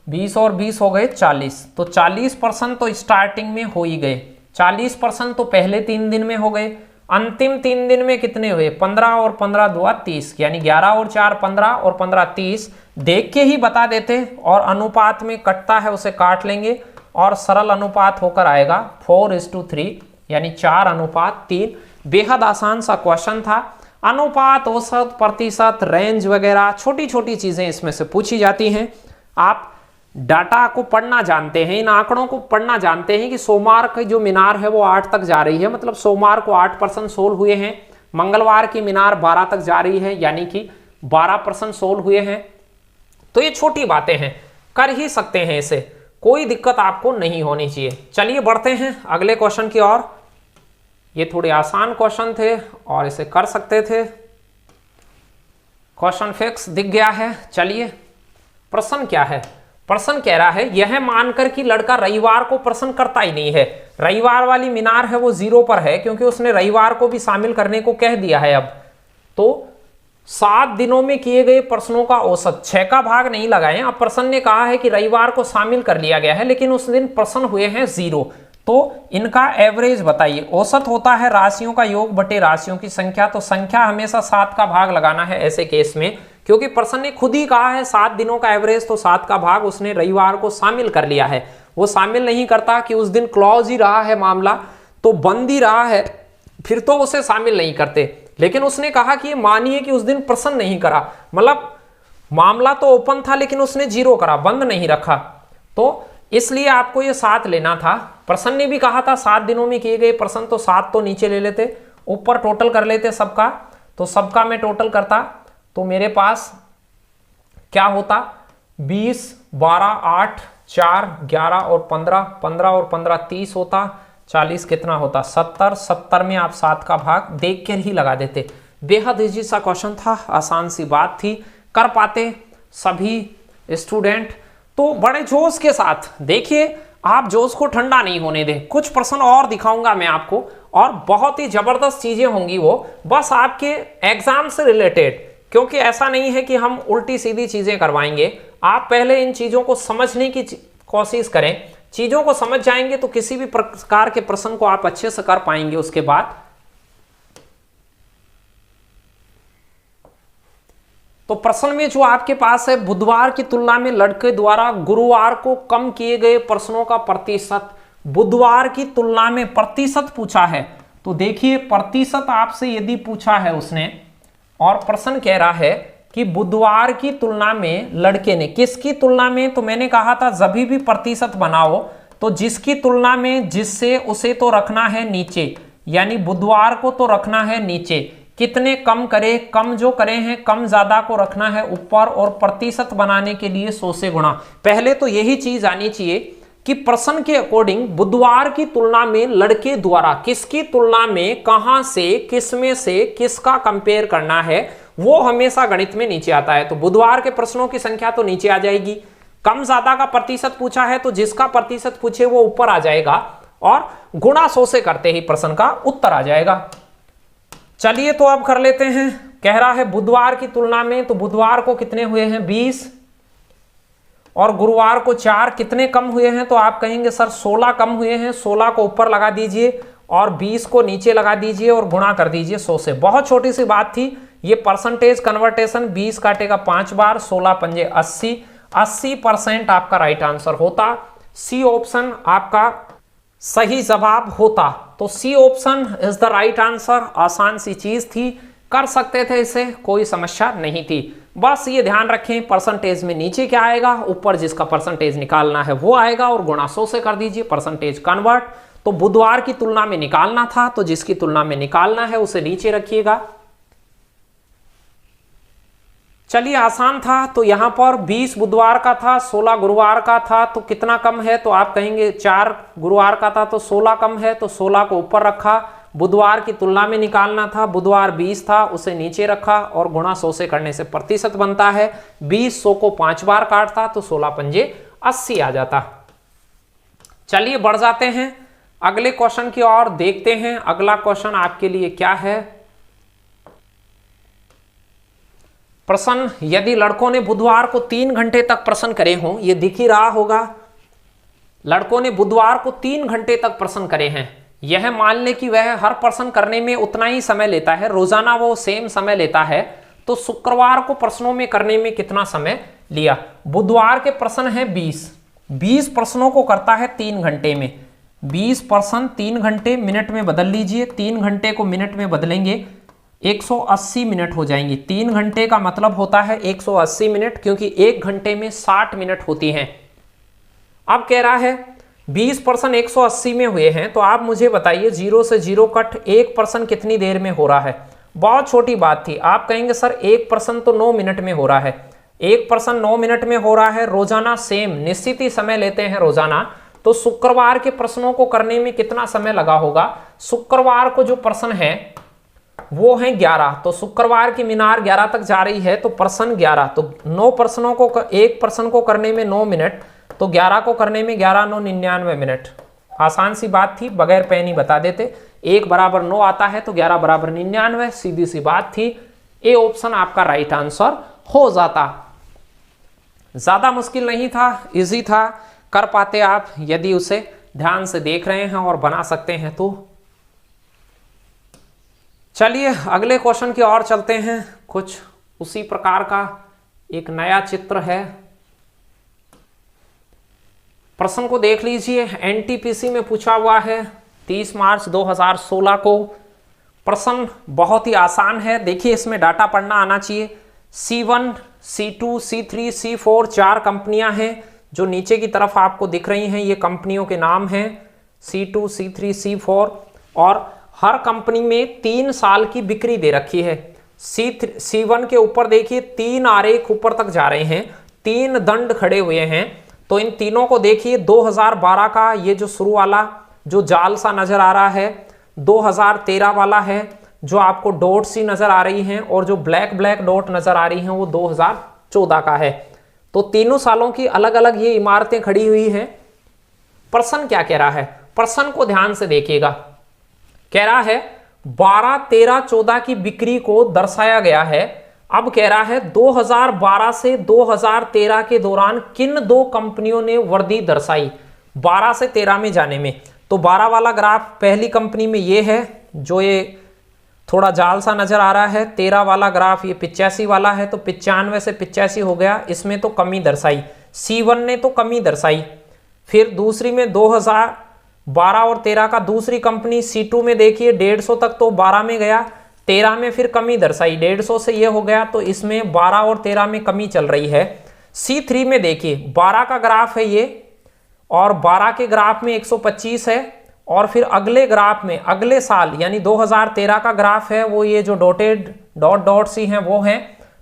20 और 20 हो गए 40। तो 40% तो स्टार्टिंग में हो ही गए। 40% तो पहले 3 दिन में हो गए। अंतिम 3 दिन में कितने हुए? 15 और 15 2 30, यानी 11 और 4 15 और 15 30। देख के ही बता देते, और अनुपात में कटता है उसे काट लेंगे और सरल अनुपात होकर आएगा 4:3, यानी 4:3। बेहद आसान सा क्वेश्चन था। अनुपात, औसत, प्रतिशत, रेंज वगैरह छोटी छोटी चीजें इसमें से पूछी जाती हैं। आप डाटा को पढ़ना जानते हैं, इन आंकड़ों को पढ़ना जानते हैं कि सोमवार की जो मीनार है वो 8 तक जा रही है, मतलब सोमवार को 8% सोल्व हुए हैं। मंगलवार की मीनार 12 तक जा रही है, यानी कि 12% सोल्व हुए हैं। तो ये छोटी बातें हैं, कर ही सकते हैं इसे, कोई दिक्कत आपको नहीं होनी चाहिए। चलिए बढ़ते हैं अगले क्वेश्चन की ओर। ये थोड़े आसान क्वेश्चन थे और इसे कर सकते थे। क्वेश्चन फिक्स दिख गया है। चलिए, प्रश्न क्या है? प्रश्न कह रहा है यह मानकर कि लड़का रविवार को प्रश्न करता ही नहीं है। रविवार वाली मीनार है वो 0 पर है, क्योंकि उसने रविवार को भी शामिल करने को कह दिया है। अब तो 7 दिनों में किए गए प्रश्नों का औसत, 6 का भाग नहीं लगाएं। अब प्रश्न ने कहा है कि रविवार को शामिल कर लिया गया है, लेकिन उस दिन प्रश्न हुए हैं 0, तो इनका एवरेज बताइए। औसत होता है राशियों का योग बटे राशियों की संख्या, तो संख्या हमेशा 7 का भाग लगाना है ऐसे केस में, क्योंकि प्रश्न ने खुद ही कहा है 7 दिनों का एवरेज, तो 7 का भाग उसने रविवार को शामिल कर लिया है। वो शामिल नहीं करता कि उस दिन क्लॉज ही रहा है मामला, तो बंद ही रहा है, फिर तो उसे शामिल नहीं करते। लेकिन उसने कहा कि मानिए कि उस दिन प्रश्न नहीं करा, मतलब मामला तो ओपन था लेकिन उसने 0 करा, बंद नहीं रखा, तो इसलिए आपको ये 7 लेना था। प्रश्न ने भी कहा था 7 दिनों में किए गए प्रश्न, तो 7 तो नीचे ले लेते, ऊपर टोटल कर लेते सबका, तो सबका मैं टोटल करता तो मेरे पास क्या होता, 20, 12, 8, 4, 11 और 15, 15 और 15 30 होता, 40 कितना होता 70, 70 में आप 7 का भाग देख कर ही लगा देते। बेहद इजी सा क्वेश्चन था, आसान सी बात थी, कर पाते सभी स्टूडेंट। तो बड़े जोश के साथ देखिए, आप जोश को ठंडा नहीं होने दें। कुछ प्रश्न और दिखाऊंगा मैं आपको, और बहुत ही जबरदस्त चीजें होंगी वो, बस आपके एग्जाम से रिलेटेड, क्योंकि ऐसा नहीं है कि हम उल्टी सीधी चीजें करवाएंगे। आप पहले इन चीजों को समझने की कोशिश करें, चीजों को समझ जाएंगे तो किसी भी प्रकार के प्रश्न को आप अच्छे से कर पाएंगे। उसके बाद तो प्रश्न में जो आपके पास है, बुधवार की तुलना में लड़के द्वारा गुरुवार को कम किए गए प्रश्नों का प्रतिशत, बुधवार की तुलना में प्रतिशत पूछा है। तो देखिए, प्रतिशत आपसे यदि पूछा है उसने, और प्रश्न कह रहा है कि बुधवार की तुलना में लड़के ने, किसकी तुलना में, तो मैंने कहा था जब भी प्रतिशत बनाओ तो जिसकी तुलना में जिससे उसे तो रखना है नीचे, यानी बुधवार को तो रखना है नीचे। कितने कम करे, कम जो करे हैं कम ज्यादा को रखना है ऊपर, और प्रतिशत बनाने के लिए 100 से गुणा। पहले तो यही चीज आनी चाहिए कि प्रश्न के अकॉर्डिंग बुधवार की तुलना में लड़के द्वारा, किसकी तुलना में, कहां से, किसमें से किसका कंपेयर करना है, वो हमेशा गणित में नीचे आता है। तो बुधवार के प्रश्नों की संख्या तो नीचे आ जाएगी, कम ज्यादा का प्रतिशत पूछा है तो जिसका प्रतिशत पूछे वो ऊपर आ जाएगा, और गुणा 100 से करते ही प्रश्न का उत्तर आ जाएगा। चलिए तो अब कर लेते हैं। कह रहा है बुधवार की तुलना में, तो बुधवार को कितने हुए हैं 20, और गुरुवार को 4, कितने कम हुए हैं, तो आप कहेंगे सर 16 कम हुए हैं। 16 को ऊपर लगा दीजिए और 20 को नीचे लगा दीजिए और गुणा कर दीजिए 100 से। बहुत छोटी सी बात थी ये, परसेंटेज कन्वर्टेशन। 20 काटेगा 5 बार, 16 पंजे 80, 80% आपका राइट आंसर होता। सी ऑप्शन आपका सही जवाब होता। तो C option is the right answer. आसान सी चीज थी, कर सकते थे इसे, कोई समस्या नहीं थी। बस ये ध्यान रखें, परसेंटेज में नीचे क्या आएगा, ऊपर जिसका परसेंटेज निकालना है वो आएगा, और गुणा 100 से कर दीजिए, परसेंटेज कन्वर्ट। तो बुधवार की तुलना में निकालना था, तो जिसकी तुलना में निकालना है उसे नीचे रखिएगा। चलिए आसान था। तो यहां पर 20 बुधवार का था, 16 गुरुवार का था, तो कितना कम है, तो आप कहेंगे 4 गुरुवार का था तो 16 कम है, तो 16 को ऊपर रखा। बुधवार की तुलना में निकालना था, बुधवार 20 था उसे नीचे रखा, और गुणा 100 से करने से प्रतिशत बनता है। 20 100 को 5 बार काटता तो 16 पंजे 80 आ जाता। चलिए बढ़ जाते हैं अगले क्वेश्चन की ओर, देखते हैं अगला क्वेश्चन आपके लिए क्या है। प्रश्न, यदि लड़कों ने बुधवार को 3 घंटे तक प्रश्न करे हों, ये दिख ही रहा होगा, लड़कों ने बुधवार को 3 घंटे तक प्रश्न करे हैं, यह मान ले कि वह हर प्रश्न करने में उतना ही समय लेता है, रोजाना वो सेम समय लेता है, तो शुक्रवार को प्रश्नों में करने में कितना समय लिया। बुधवार के प्रश्न है 20 प्रश्नों को करता है 3 घंटे में। 20 प्रश्न 3 घंटे, मिनट में बदल लीजिए, 3 घंटे को मिनट में बदलेंगे 180 मिनट हो जाएंगे। 3 घंटे का मतलब होता है 180 मिनट, क्योंकि 1 घंटे में 60 मिनट होती हैं। अब कह रहा है 20 प्रश्न 180 में हुए हैं, तो आप मुझे बताइए 0 से 0 कट 1 प्रश्न कितनी देर में हो रहा है। बहुत छोटी बात थी। आप कहेंगे सर 1 प्रश्न तो 9 मिनट में हो रहा है। 1 प्रश्न 9 मिनट में हो रहा है, रोजाना सेम निश्चित ही समय लेते हैं रोजाना, तो शुक्रवार के प्रश्नों को करने में कितना समय लगा होगा। शुक्रवार को जो प्रश्न है वो है 11, तो शुक्रवार की मीनार 11 तक जा रही है, तो प्रश्न 11, तो 9 प्रश्नों को, 1 प्रश्न को करने में 9 मिनट, तो 11 को करने में 11 9 99 मिनट। आसान सी बात थी, बगैर पेन ही बता देते। 1 बराबर 9 आता है तो 11 बराबर 99, सीधी सी बात थी। ए ऑप्शन आपका राइट आंसर हो जाता। ज्यादा मुश्किल नहीं था, इजी था, कर पाते आप यदि उसे ध्यान से देख रहे हैं और बना सकते हैं तो। चलिए अगले क्वेश्चन की ओर चलते हैं। कुछ उसी प्रकार का एक नया चित्र है। प्रश्न को देख लीजिए, एनटीपीसी में पूछा हुआ है 30 मार्च 2016 को। प्रश्न बहुत ही आसान है। देखिए इसमें डाटा पढ़ना आना चाहिए। C1, C2, C3, C4 चार कंपनियां हैं जो नीचे की तरफ आपको दिख रही हैं। ये कंपनियों के नाम हैं C2, C3, C4 और हर कंपनी में 3 साल की बिक्री दे रखी है। C1 के ऊपर देखिए 3 आरेख ऊपर तक जा रहे हैं, 3 दंड खड़े हुए हैं। तो इन तीनों को देखिए 2012 का ये जो शुरू वाला जो जाल सा नजर आ रहा है, 2013 वाला है जो आपको डॉट सी नजर आ रही हैं, और जो ब्लैक ब्लैक डॉट नजर आ रही हैं वो 2014 का है। तो तीनों सालों की अलग अलग ये इमारतें खड़ी हुई हैं। प्रश्न क्या कह रहा है, प्रश्न को ध्यान से देखिएगा। कह रहा है 12, 13, 14 की बिक्री को दर्शाया गया है। अब कह रहा है 2012 से 2013 के दौरान किन 2 कंपनियों ने वृद्धि दर्शाई। 12 से 13 में जाने में तो 12 वाला ग्राफ पहली कंपनी में ये है जो ये थोड़ा जाल सा नजर आ रहा है। 13 वाला ग्राफ ये 85 वाला है, तो 95 से 85 हो गया। इसमें तो कमी दर्शाई, C1 ने तो कमी दर्शाई। फिर दूसरी में 2012 और 13 का दूसरी कंपनी C2 में देखिए 150 तक तो 12 में गया, 13 में फिर कमी दर्शाई, 150 से ये हो गया, तो इसमें 12 और 13 में कमी चल रही है। C3 में देखिए 12 का ग्राफ है ये, और 12 के ग्राफ में 125 है, और फिर अगले ग्राफ में अगले साल यानी 2013 का ग्राफ है वो ये जो डॉटेड डॉट सी हैं वो हैं।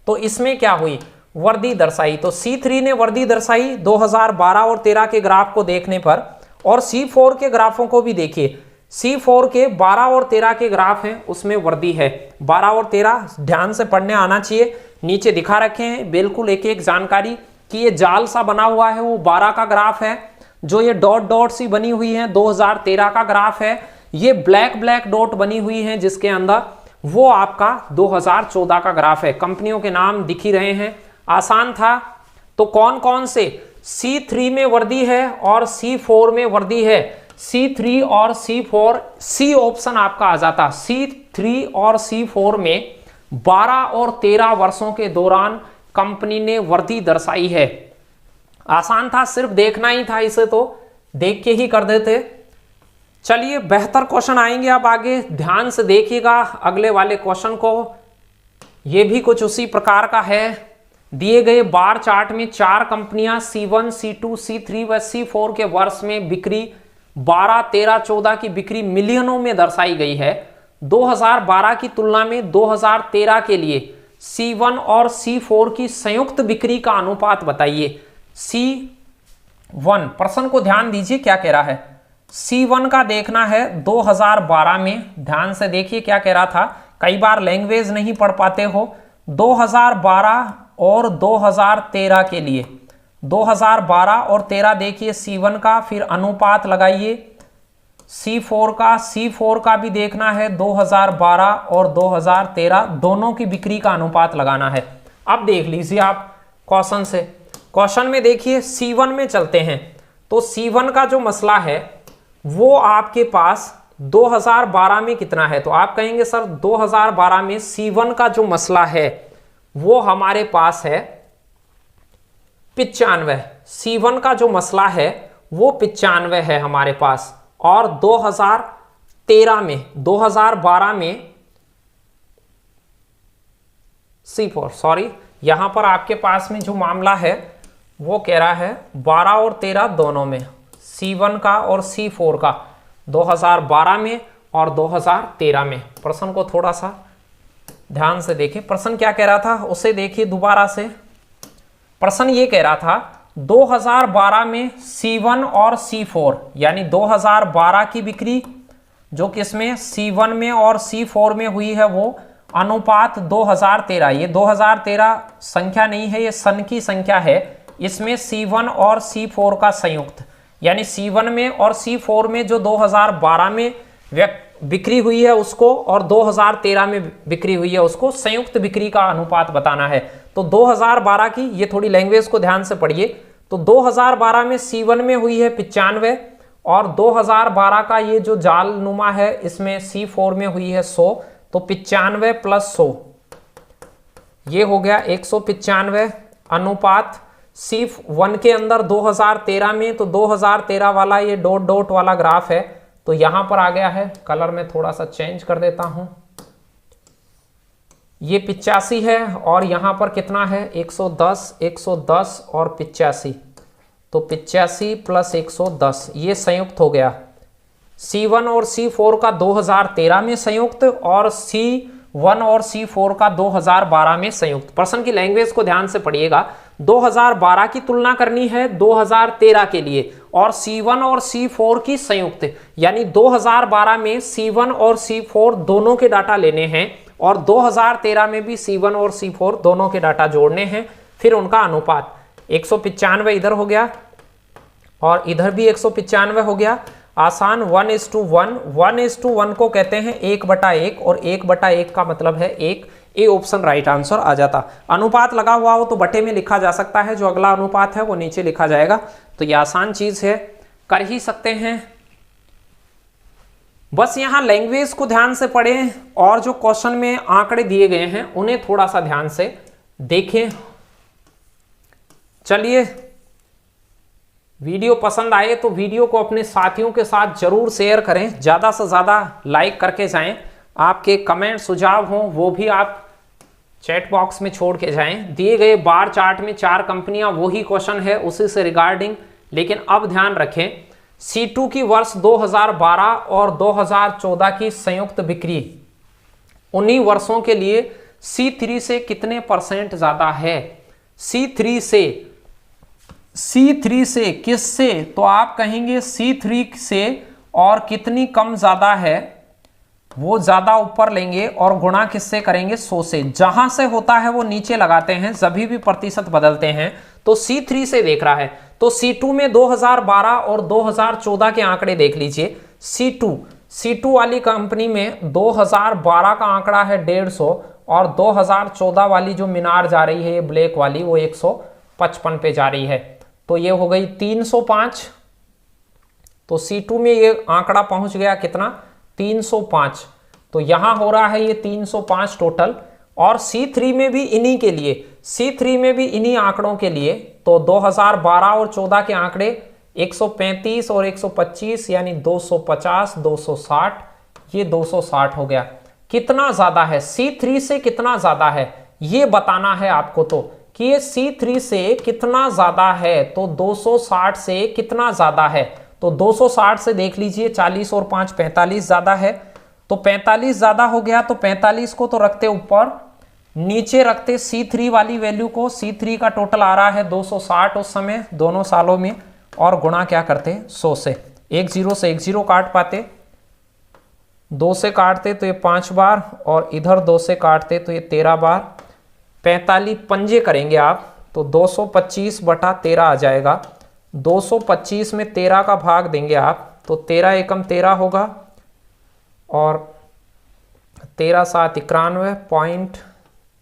तो इसमें क्या हुई, वृद्धि दर्शाई। तो C3 ने वृद्धि दर्शाई 2012 और 13 के ग्राफ को देखने पर। और C4 के ग्राफों को भी देखिए, C4 के 12 और 13 के ग्राफ हैं उसमें वृद्धि है। 12 और 13 ध्यान से पढ़ने आना चाहिए, नीचे दिखा रखे हैं बिल्कुल एक एक जानकारी कि ये जाल सा बना हुआ है वो 12 का ग्राफ है, जो ये डॉट डॉट सी बनी हुई है 2013 का ग्राफ है, ये ब्लैक ब्लैक डॉट बनी हुई है जिसके अंदर वो आपका 2014 का ग्राफ है। कंपनियों के नाम दिख ही रहे हैं, आसान था। तो कौन कौन से C3 में वृद्धि है और C4 में वृद्धि है। C3 और C4, C ऑप्शन आपका आ जाता। C3 और C4 में 12 और 13 वर्षों के दौरान कंपनी ने वृद्धि दर्शाई है। आसान था, सिर्फ देखना ही था, इसे तो देख के ही कर देते। चलिए बेहतर क्वेश्चन आएंगे अब आगे, ध्यान से देखिएगा अगले वाले क्वेश्चन को। ये भी कुछ उसी प्रकार का है। दिए गए बार चार्ट में 4 कंपनियां C1, C2, C3 व C4 के वर्ष में बिक्री 12, 13, 14 की बिक्री मिलियनों में दर्शाई गई है। 2012 की तुलना में 2013 के लिए C1 और C4 की संयुक्त बिक्री का अनुपात बताइए। C1, प्रश्न को ध्यान दीजिए क्या कह रहा है। C1 का देखना है 2012 में, ध्यान से देखिए क्या कह रहा था, कई बार लैंग्वेज नहीं पढ़ पाते हो। 2012 और 2013 के लिए 2012 और 13 देखिए C1 का, फिर अनुपात लगाइए C4 का भी देखना है 2012 और 2013 दोनों की बिक्री का अनुपात लगाना है। अब देख लीजिए आप क्वेश्चन से, क्वेश्चन में देखिए C1 में चलते हैं। तो C1 का जो मसला है वो आपके पास 2012 में कितना है, तो आप कहेंगे सर 2012 में C1 का जो मसला है वो हमारे पास है 95। C1 का जो मसला है वो 95 है हमारे पास। और 2013 में 2012 में C4, सॉरी यहां पर आपके पास में जो मामला है वो कह रहा है 12 और 13 दोनों में, C1 का और C4 का 2012 में और 2013 में। प्रश्न को थोड़ा सा ध्यान से देखिए, प्रश्न क्या कह रहा था उसे देखिए दोबारा से। प्रश्न ये कह रहा था 2012 में C1 और C4 यानी 2012 की बिक्री जो किसमें C1 में और C4 में हुई है वो अनुपात 2013, ये 2013 संख्या नहीं है, ये सन की संख्या है, इसमें C1 और C4 का संयुक्त यानी C1 में और C4 में जो 2012 में बिक्री हुई है उसको और 2013 में बिक्री हुई है उसको संयुक्त बिक्री का अनुपात बताना है। तो 2012 की, ये थोड़ी लैंग्वेज को ध्यान से पढ़िए, तो 2012 में C1 में हुई है 95 और 2012 का ये जो जाल नुमा है इसमें C4 में हुई है 100, तो 95 प्लस 100 ये हो गया 195 अनुपात C1 के अंदर 2013 में, तो 2013 वाला ये डॉट डॉट वाला ग्राफ है तो यहां पर आ गया है। कलर में थोड़ा सा चेंज कर देता हूं, ये 85 है और यहां पर कितना है 110, 110 और 85, तो 85 प्लस 110 ये संयुक्त हो गया। C1 और C4 का 2013 में संयुक्त और C1 और C4 का 2012 में संयुक्त। प्रश्न की लैंग्वेज को ध्यान से पढ़िएगा। 2012 की तुलना करनी है 2013 के लिए और C1 और C4 की संयुक्त, यानी 2012 में C1 और C4 दोनों के डाटा लेने हैं और 2013 में भी C1 और C4 दोनों के डाटा जोड़ने हैं, फिर उनका अनुपात 195 इधर हो गया और इधर भी 195 हो गया। आसान 1:1, 1:1 को कहते हैं 1/1 और 1/1 का मतलब है 1, ए ऑप्शन राइट आंसर आ जाता। अनुपात लगा हुआ हो तो बटे में लिखा जा सकता है, जो अगला अनुपात है वो नीचे लिखा जाएगा, तो ये आसान चीज है, कर ही सकते हैं। बस यहां लैंग्वेज को ध्यान से पढ़ें और जो क्वेश्चन में आंकड़े दिए गए हैं उन्हें थोड़ा सा ध्यान से देखें। चलिए, वीडियो पसंद आए तो वीडियो को अपने साथियों के साथ जरूर शेयर करें, ज्यादा से ज्यादा लाइक करके जाएं। आपके कमेंट सुझाव हों वो भी आप चैट बॉक्स में छोड़ के जाएं। दिए गए बार चार्ट में 4 कंपनियां, वही क्वेश्चन है उसी से रिगार्डिंग, लेकिन अब ध्यान रखें C2 की वर्ष 2012 और 2014 की संयुक्त बिक्री उन्हीं वर्षों के लिए C3 से कितने % ज्यादा है। C3 से किससे, तो आप कहेंगे C3 से और कितनी कम ज्यादा है, वो ज्यादा ऊपर लेंगे और गुणा किससे करेंगे 100 से। जहां से होता है वो नीचे लगाते हैं, जब भी प्रतिशत बदलते हैं, तो C3 से देख रहा है। तो C2 में 2012 और 2014 के आंकड़े देख लीजिए। C2 वाली कंपनी में 2012 का आंकड़ा है 150 और 2014 वाली जो मीनार जा रही है ये ब्लैक वाली वो 155 पे जा रही है, तो ये हो गई 305। तो C2 में ये आंकड़ा पहुंच गया कितना 305, तो यहां हो रहा है ये 305 टोटल। और C3 में भी इन्हीं के लिए, C3 में भी इन्हीं आंकड़ों के लिए, तो 2012 और 14 के आंकड़े 135 और 125 यानी 250, 260, ये 260 हो गया। कितना ज्यादा है C3 से, कितना ज्यादा है ये बताना है आपको, तो कि ये C3 से कितना ज्यादा है, तो 260 से कितना ज्यादा है, तो 260 से देख लीजिए 40 और 5 45 ज्यादा है, तो 45 ज्यादा हो गया। तो 45 को तो रखते ऊपर, नीचे रखते C3 वाली वैल्यू को। C3 का टोटल आ रहा है 260 उस समय दोनों सालों में, और गुणा क्या करते 100 से। 1 0 से 1 0 काट पाते, 2 से काटते तो ये 5 बार और इधर 2 से काटते तो ये 13 बार। 45 पंजे करेंगे आप तो 225/13 आ जाएगा। 225 में 13 का भाग देंगे आप तो 13 एकम 13 होगा और 13 7 91 पॉइंट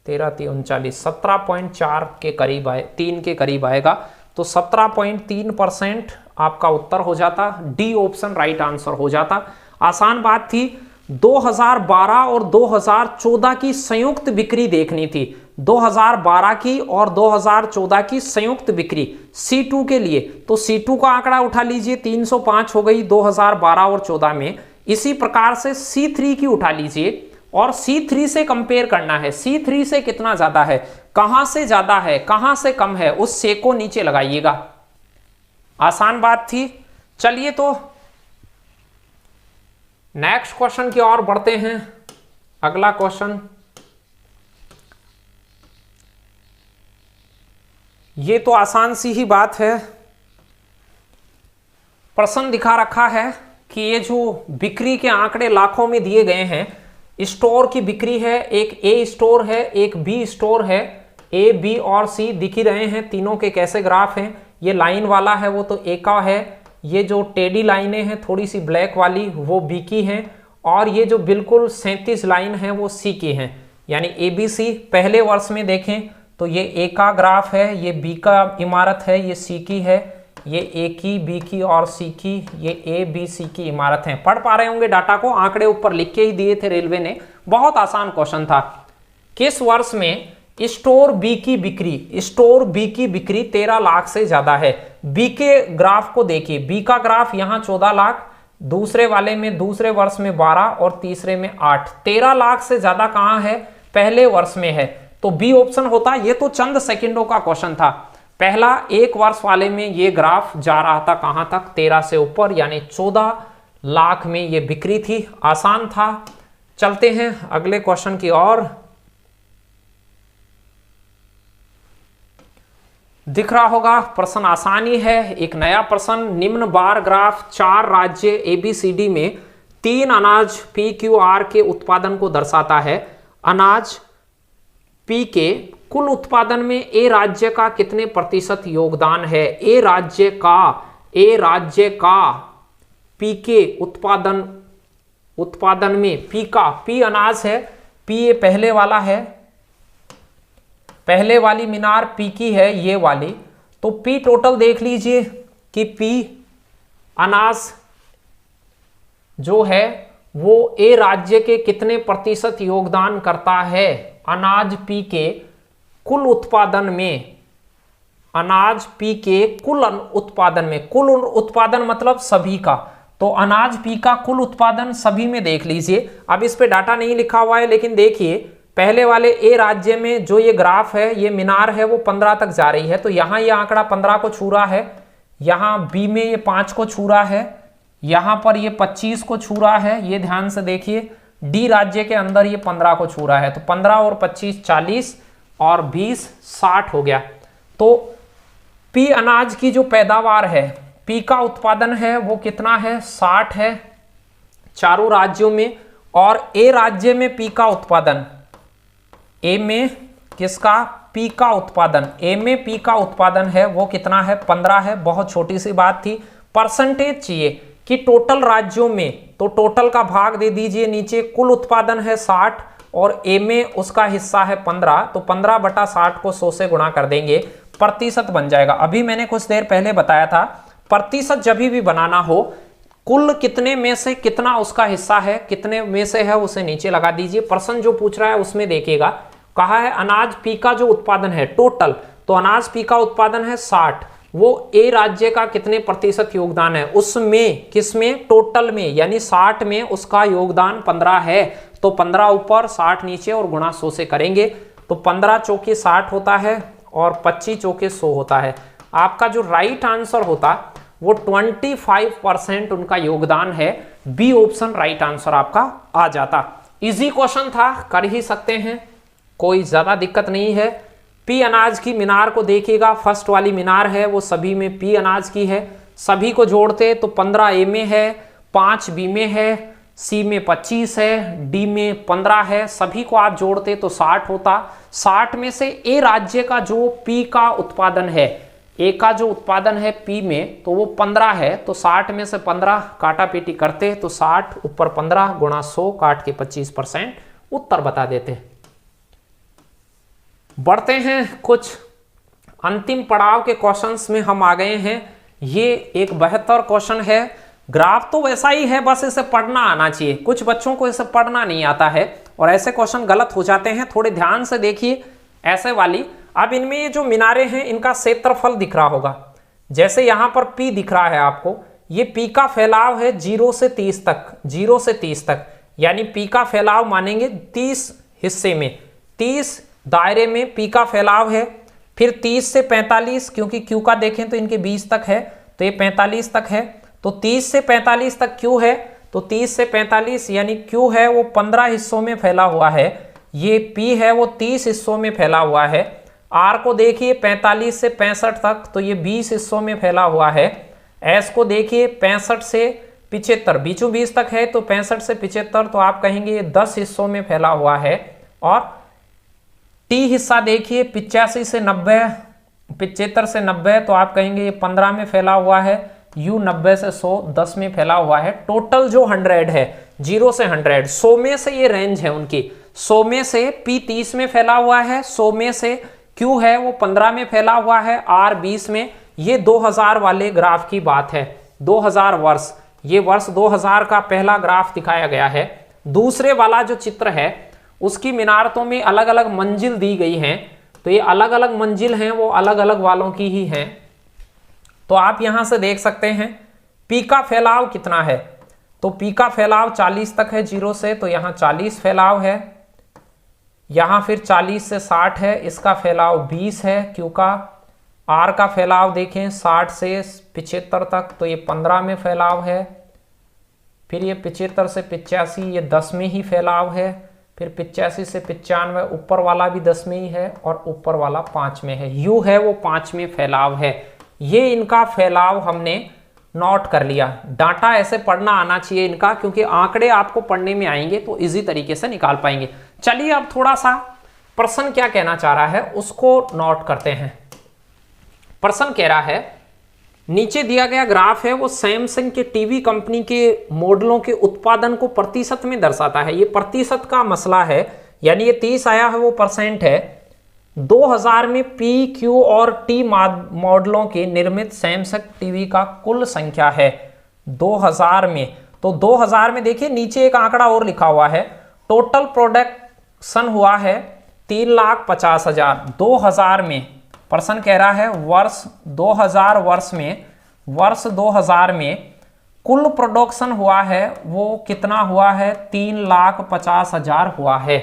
13 3 39, 17.4 के करीब आए, 3 के करीब आएगा, तो 17.3% आपका उत्तर हो जाता। डी ऑप्शन राइट आंसर हो जाता। आसान बात थी। 2012 और 2014 की संयुक्त बिक्री देखनी थी, 2012 की और 2014 की संयुक्त बिक्री C2 के लिए। तो C2 का आंकड़ा उठा लीजिए, 305 हो गई 2012 और 14 में। इसी प्रकार से C3 की उठा लीजिए और C3 से कंपेयर करना है, C3 से कितना ज्यादा है, कहां से ज्यादा है कहां से कम है, उस से को नीचे लगाइएगा। आसान बात थी। चलिए तो नेक्स्ट क्वेश्चन की ओर बढ़ते हैं। अगला क्वेश्चन, ये तो आसान सी ही बात है। प्रश्न दिखा रखा है कि ये जो बिक्री के आंकड़े लाखों में दिए गए हैं, स्टोर की बिक्री है, एक ए स्टोर है, एक बी स्टोर है, ए बी और सी दिख ही रहे हैं, तीनों के कैसे ग्राफ हैं। ये लाइन वाला है वो तो ए का है, ये जो टेढ़ी लाइनें हैं थोड़ी सी ब्लैक वाली वो बी की हैं, और ये जो बिल्कुल 37 लाइन है वो सी की हैं, यानी ABC। पहले वर्ष में देखें तो ये ए का ग्राफ है, ये बी का इमारत है, ये सी की है, ये ए की, बी की और सी की, ये ए बी सी की इमारत है। पढ़ पा रहे होंगे डाटा को, आंकड़े ऊपर लिख के ही दिए थे रेलवे ने, बहुत आसान क्वेश्चन था। किस वर्ष में स्टोर बी की बिक्री 13 लाख से ज्यादा है? बी के ग्राफ को देखिए, बी का ग्राफ यहाँ 14 लाख, दूसरे वाले में दूसरे वर्ष में 12 और तीसरे में 8। 13 लाख से ज्यादा कहाँ है? पहले वर्ष में है, तो बी ऑप्शन होता। ये तो चंद सेकंडों का क्वेश्चन था। पहला एक वर्ष वाले में ये ग्राफ जा रहा था कहां तक? 13 से ऊपर, यानी 14 लाख में ये बिक्री थी। आसान था। चलते हैं अगले क्वेश्चन की ओर। दिख रहा होगा प्रश्न आसानी है। एक नया प्रश्न, निम्न बार ग्राफ 4 राज्य ABCD में 3 अनाज PQR के उत्पादन को दर्शाता है। अनाज P के कुल उत्पादन में ए राज्य का कितने प्रतिशत योगदान है? ए राज्य का P के उत्पादन में P अनाज है, P ये पहले वाला है, पहले वाली मीनार P की है ये वाली, तो P टोटल देख लीजिए कि P अनाज जो है वो ए राज्य के कितने प्रतिशत योगदान करता है? अनाज P के कुल उत्पादन में, अनाज P के कुल उत्पादन में, कुल उत्पादन मतलब सभी का, तो अनाज P का कुल उत्पादन सभी में देख लीजिए। अब इस पे डाटा नहीं लिखा हुआ है, लेकिन देखिए पहले वाले ए राज्य में जो ये ग्राफ है, ये मीनार है वो 15 तक जा रही है, तो यहाँ ये आंकड़ा 15 को छू रहा है, यहाँ बी में ये 5 को छू रहा है, यहाँ पर ये 25 को छू रहा है, ये ध्यान से देखिए। डी राज्य के अंदर ये 15 को छू रहा है, तो 15 और 25 40 और 20 60 हो गया। तो पी अनाज की जो पैदावार है, पी का उत्पादन है वो कितना है? 60 है चारों राज्यों में। और ए राज्य में पी का उत्पादन, ए में किसका? पी का उत्पादन, ए में पी का उत्पादन है वो कितना है? 15 है। बहुत छोटी सी बात थी। परसेंटेज चाहिए कि टोटल राज्यों में, तो टोटल का भाग दे दीजिए नीचे। कुल उत्पादन है 60 और ए में उसका हिस्सा है 15, तो 15/60 को 100 से गुणा कर देंगे, प्रतिशत बन जाएगा। अभी मैंने कुछ देर पहले बताया था, प्रतिशत जब भी बनाना हो, कुल कितने में से कितना उसका हिस्सा है, कितने में से है उसे नीचे लगा दीजिए। प्रश्न जो पूछ रहा है उसमें देखिएगा, कहा है अनाज पी का जो उत्पादन है टोटल, तो अनाज पी का उत्पादन है 60, वो ए राज्य का कितने प्रतिशत योगदान है? उसमें किसमें? टोटल में, यानी 60 में उसका योगदान 15 है, तो 15 ऊपर 60 नीचे और गुणा 100 से करेंगे, तो 15 चौके 60 होता है और 25 चौके 100 होता है। आपका जो राइट आंसर होता वो 25% उनका योगदान है। बी ऑप्शन राइट आंसर आपका आ जाता। इजी क्वेश्चन था, कर ही सकते हैं, कोई ज्यादा दिक्कत नहीं है। पी अनाज की मीनार को देखिएगा, फर्स्ट वाली मीनार है वो सभी में पी अनाज की है। सभी को जोड़ते तो 15 ए में है, 5 बी में है, सी में 25 है, डी में 15 है। सभी को आप जोड़ते तो 60 होता। 60 में से ए राज्य का जो पी का उत्पादन है, ए का जो उत्पादन है पी में, तो वो 15 है, तो 60 में से 15 काटा पीटी करते तो 60 ऊपर 15 गुणा 100 काट के 25% उत्तर बता देते। बढ़ते हैं कुछ अंतिम पड़ाव के क्वेश्चंस में हम आ गए हैं। ये एक बेहतर क्वेश्चन है। ग्राफ तो वैसा ही है, बस इसे पढ़ना आना चाहिए। कुछ बच्चों को इसे पढ़ना नहीं आता है और ऐसे क्वेश्चन गलत हो जाते हैं। थोड़े ध्यान से देखिए ऐसे वाली। अब इनमें ये जो मीनारें हैं इनका क्षेत्रफल दिख रहा होगा, जैसे यहां पर P दिख रहा है आपको, ये P का फैलाव है 0 से 30 तक, 0 से 30 तक, यानी P का फैलाव मानेंगे 30 हिस्से में, 30 दायरे में P का फैलाव है। फिर 30 से 45, क्योंकि Q का देखें तो इनके 20 तक है, तो ये 45 तक है, तो 30 से 45 तक Q है, तो 30 से 45 यानी Q है वो 15 हिस्सों में फैला हुआ है, ये P है वो 30 हिस्सों में फैला हुआ है। R को देखिए 45 से 65 तक, तो ये 20 हिस्सों में फैला हुआ है। S को देखिए 65 से 75, बीचों बीच तक है, तो 65 से 75, तो आप कहेंगे ये 10 हिस्सों में फैला हुआ है। और T हिस्सा देखिए 85 से 90, 75 से 90, तो आप कहेंगे ये 15 में फैला हुआ है। U 90 से 100 10 में फैला हुआ है। टोटल जो 100 है, 0 से 100, 100 में से ये रेंज है उनकी, 100 में से P 30 में फैला हुआ है, 100 में से Q है वो 15 में फैला हुआ है, R 20 में। ये 2000 वाले ग्राफ की बात है, 2000 वर्ष, ये वर्ष 2000 का पहला ग्राफ दिखाया गया है। दूसरे वाला जो चित्र है उसकी मिनारतों में अलग अलग मंजिल दी गई हैं, तो ये अलग अलग मंजिल हैं वो अलग अलग वालों की ही हैं। तो आप यहां से देख सकते हैं P का फैलाव कितना है, तो P का फैलाव 40 तक है 0 से, तो यहाँ 40 फैलाव है, यहाँ फिर 40 से 60 है, इसका फैलाव 20 है Q का। R का फैलाव देखें 60 से 75 तक, तो ये 15 में फैलाव है। फिर ये 75 से 85 ये 10 में ही फैलाव है। फिर 85 से 95 ऊपर वाला भी 10 में ही है और ऊपर वाला 5 में है। U है वो 5 में फैलाव है। ये इनका फैलाव हमने नोट कर लिया। डाटा ऐसे पढ़ना आना चाहिए इनका, क्योंकि आंकड़े आपको पढ़ने में आएंगे तो इजी तरीके से निकाल पाएंगे। चलिए अब थोड़ा सा प्रश्न क्या कहना चाह रहा है उसको नोट करते हैं। प्रश्न कह रहा है नीचे दिया गया ग्राफ है वो सैमसंग के टीवी कंपनी के मॉडलों के उत्पादन को प्रतिशत में दर्शाता है। ये प्रतिशत का मसला है, यानी ये 30 आया है वो परसेंट है। 2000 में P, Q और T मॉडलों के निर्मित सैमसंग टीवी का कुल संख्या है 2000 में। तो 2000 में देखिए नीचे एक आंकड़ा और लिखा हुआ है, टोटल प्रोडक्शन हुआ है 3,50,000 2000 में। प्रश्न कह रहा है वर्ष 2000 में कुल प्रोडक्शन हुआ है वो कितना हुआ है, 3,50,000 हुआ है,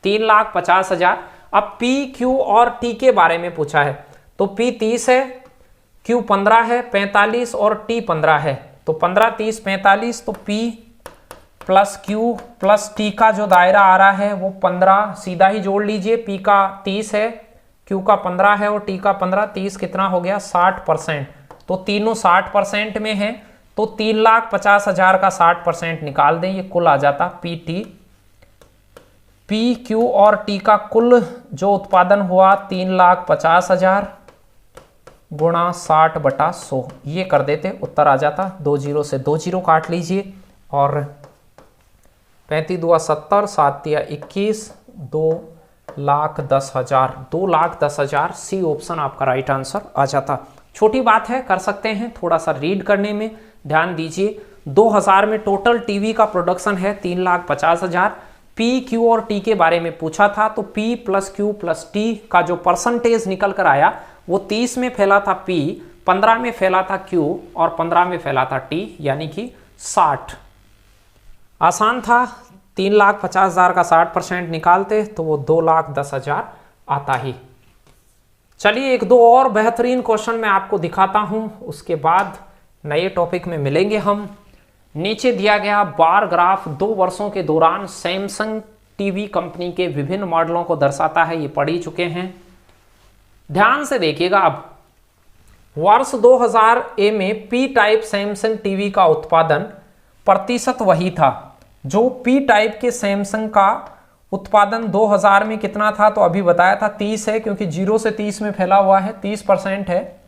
3,50,000। अब P, Q और T के बारे में पूछा है, तो P 30 है, Q 15 है, 45 और T 15 है, तो 15, 30, 45, तो P plus Q plus T का जो दायरा आ रहा है वो 15, सीधा ही जोड़ लीजिए। P का 30 है, Q का 15 है और T का 15, 30 कितना हो गया 60%, तो तीनों 60% में है, तो 3,50,000 का 60% निकाल दें, ये कुल आ जाता PT। P, Q और T का कुल जो उत्पादन हुआ 3,50,000 गुणा 60/100, ये कर देते उत्तर आ जाता। 2 0 से 2 0 काट लीजिए और 35 दूआ 70, 7 तिया 21, 2,10,000, 2,10,000 सी ऑप्शन आपका राइट आंसर आ जाता। छोटी बात है, कर सकते हैं, थोड़ा सा रीड करने में ध्यान दीजिए। 2000 में टोटल टीवी का प्रोडक्शन है 3,50,000। P, Q और T के बारे में पूछा था, तो P plus Q plus T का जो परसेंटेज निकल कर आया वो 30 में फैला था P, 15 में फैला था Q और 15 में फैला था T, यानी कि 60। आसान था, 3,50,000 का 60% निकालते तो वो 2,10,000 आता ही। चलिए एक दो और बेहतरीन क्वेश्चन मैं आपको दिखाता हूं, उसके बाद नए टॉपिक में मिलेंगे हम। नीचे दिया गया बार ग्राफ 2 वर्षों के दौरान सैमसंग टीवी कंपनी के विभिन्न मॉडलों को दर्शाता है, ये पढ़ ही चुके हैं। ध्यान से देखिएगा अब, वर्ष 2000 में P टाइप सैमसंग टीवी का उत्पादन प्रतिशत वही था जो P टाइप के सैमसंग का उत्पादन 2000 में कितना था, तो अभी बताया था 30 है, क्योंकि 0 से 30 में फैला हुआ है, 30% है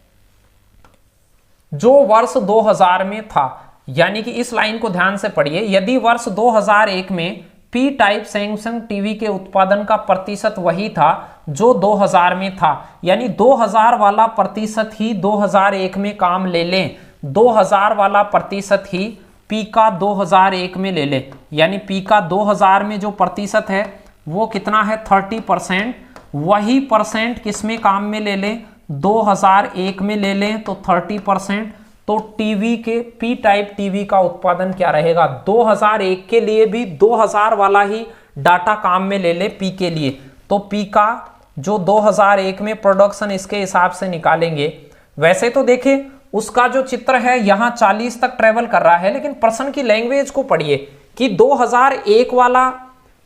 जो वर्ष 2000 में था। यानी कि इस लाइन को ध्यान से पढ़िए, यदि वर्ष 2001 में P टाइप सैमसंग टीवी के उत्पादन का प्रतिशत वही था जो 2000 में था, यानी 2000 वाला प्रतिशत ही 2001 में काम ले लें, 2000 वाला प्रतिशत ही P का 2001 में ले ले, यानी P का 2000 में जो प्रतिशत है वो कितना है 30%, वही परसेंट किस में काम में ले लें 2001 में ले लें, तो 30%। तो टीवी के P टाइप टीवी का उत्पादन क्या रहेगा, 2001 के लिए भी 2000 वाला ही डाटा काम में ले ले P के लिए, तो P का जो 2001 में प्रोडक्शन इसके हिसाब से निकालेंगे। वैसे तो देखिए उसका जो चित्र है यहाँ 40 तक ट्रेवल कर रहा है, लेकिन प्रश्न की लैंग्वेज को पढ़िए कि 2001 वाला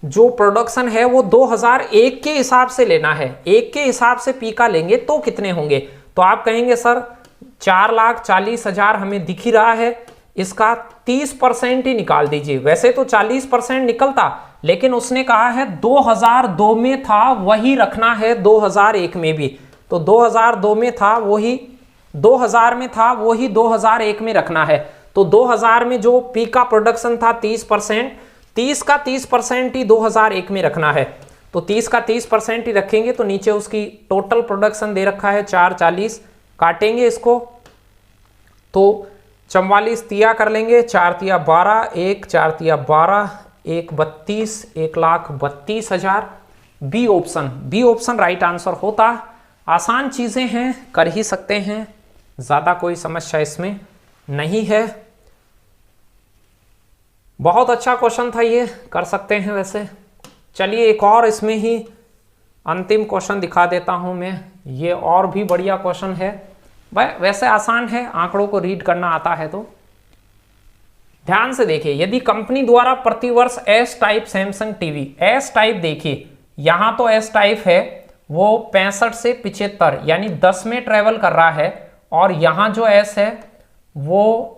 जो प्रोडक्शन है वो 2001 के हिसाब से लेना है, 1 के हिसाब से P का लेंगे तो कितने होंगे। तो आप कहेंगे सर 4,40,000 हमें दिख ही रहा है, इसका 30% ही निकाल दीजिए। वैसे तो 40% निकलता, लेकिन उसने कहा है 2002 में था वही रखना है 2001 में भी, तो 2002 में था वही 2000 में था वही 2001 में रखना है। तो 2000 में जो P का प्रोडक्शन था 30%, 30 का 30% ही 2001 में रखना है, तो 30 का 30% ही रखेंगे तो नीचे उसकी टोटल प्रोडक्शन दे रखा है 440, काटेंगे इसको तो 44 तिया कर लेंगे, 4 तिया 12, 1 4 तिया 12, 1 32, 1,32,000। बी ऑप्शन राइट आंसर होता। आसान चीजें हैं, कर ही सकते हैं, ज्यादा कोई समस्या इसमें नहीं है। बहुत अच्छा क्वेश्चन था ये, कर सकते हैं वैसे। चलिए एक और इसमें ही अंतिम क्वेश्चन दिखा देता हूं मैं, ये और भी बढ़िया क्वेश्चन है। वैसे आसान है, आंकड़ों को रीड करना आता है तो। ध्यान से देखिए, यदि कंपनी द्वारा प्रतिवर्ष S type Samsung TV, S type देखिए यहां तो एस टाइप है वो 65 से 75 यानी 10 में ट्रेवल कर रहा है, और यहां जो एस है वो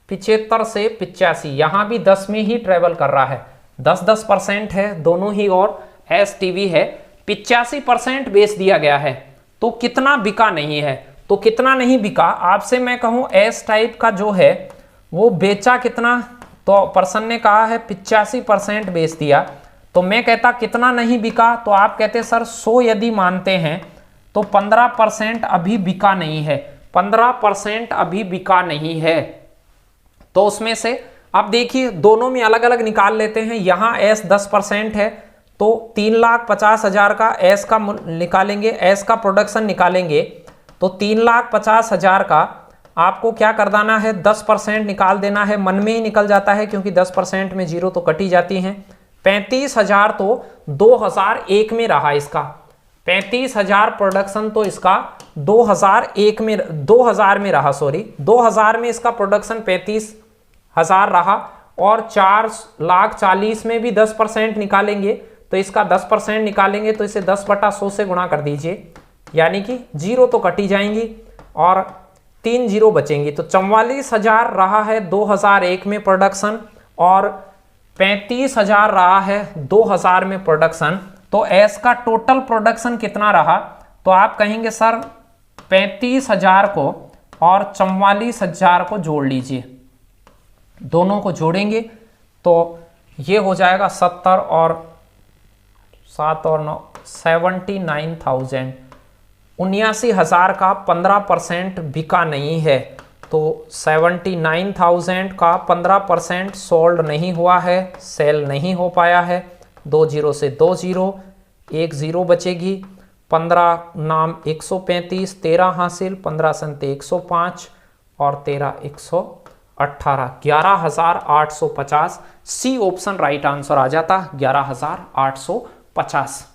75 से 85, यहां भी 10 में ही ट्रेवल कर रहा है, 10-10% है दोनों ही, और एस टीवी है 85% बेच दिया गया है। तो कितना बिका नहीं है, तो कितना नहीं बिका आपसे मैं कहूं एस टाइप का जो है वो बेचा कितना, तो पर्सन ने कहा है 85% बेच दिया, तो मैं कहता कितना नहीं बिका, तो आप कहते सर 100 यदि मानते हैं तो 15% अभी बिका नहीं है, 15% अभी बिका नहीं है। तो उसमें से अब देखिए दोनों में अलग अलग निकाल लेते हैं। यहां एस 10% है तो 3,50,000 का एस का निकालेंगे, एस का प्रोडक्शन निकालेंगे, तो 3,50,000 का आपको क्या कर देना है, 10% निकाल देना है, मन में ही निकल जाता है क्योंकि 10% में जीरो तो कटी जाती हैं। 35,000 तो 2001 में रहा इसका, 35,000 प्रोडक्शन तो इसका 2000 में रहा, सॉरी 2000 में इसका प्रोडक्शन 35,000 रहा, और 4,40,000 में भी 10% निकालेंगे तो इसका 10% निकालेंगे तो इसे 10/100 से गुणा कर दीजिए, यानी कि जीरो तो कटी जाएंगी और 3 जीरो बचेंगी। तो 44,000 रहा है 2001 में प्रोडक्शन और 35,000 रहा है 2000 में प्रोडक्शन। तो एस का टोटल प्रोडक्शन कितना रहा, तो आप कहेंगे सर 35,000 को और 44,000 को जोड़ लीजिए, दोनों को जोड़ेंगे तो ये हो जाएगा 70 और 7 और 9 79,000, 79,000 का 15% बिका नहीं है, तो 79,000 का 15% सोल्ड नहीं हुआ है, सेल नहीं हो पाया है। 2 जीरो से 2 जीरो, 1 जीरो बचेगी, 15 नाम 135, 13 हासिल, 15 संते 105 और 13 118, 11,850। सी ऑप्शन राइट आंसर आ जाता, 11,850।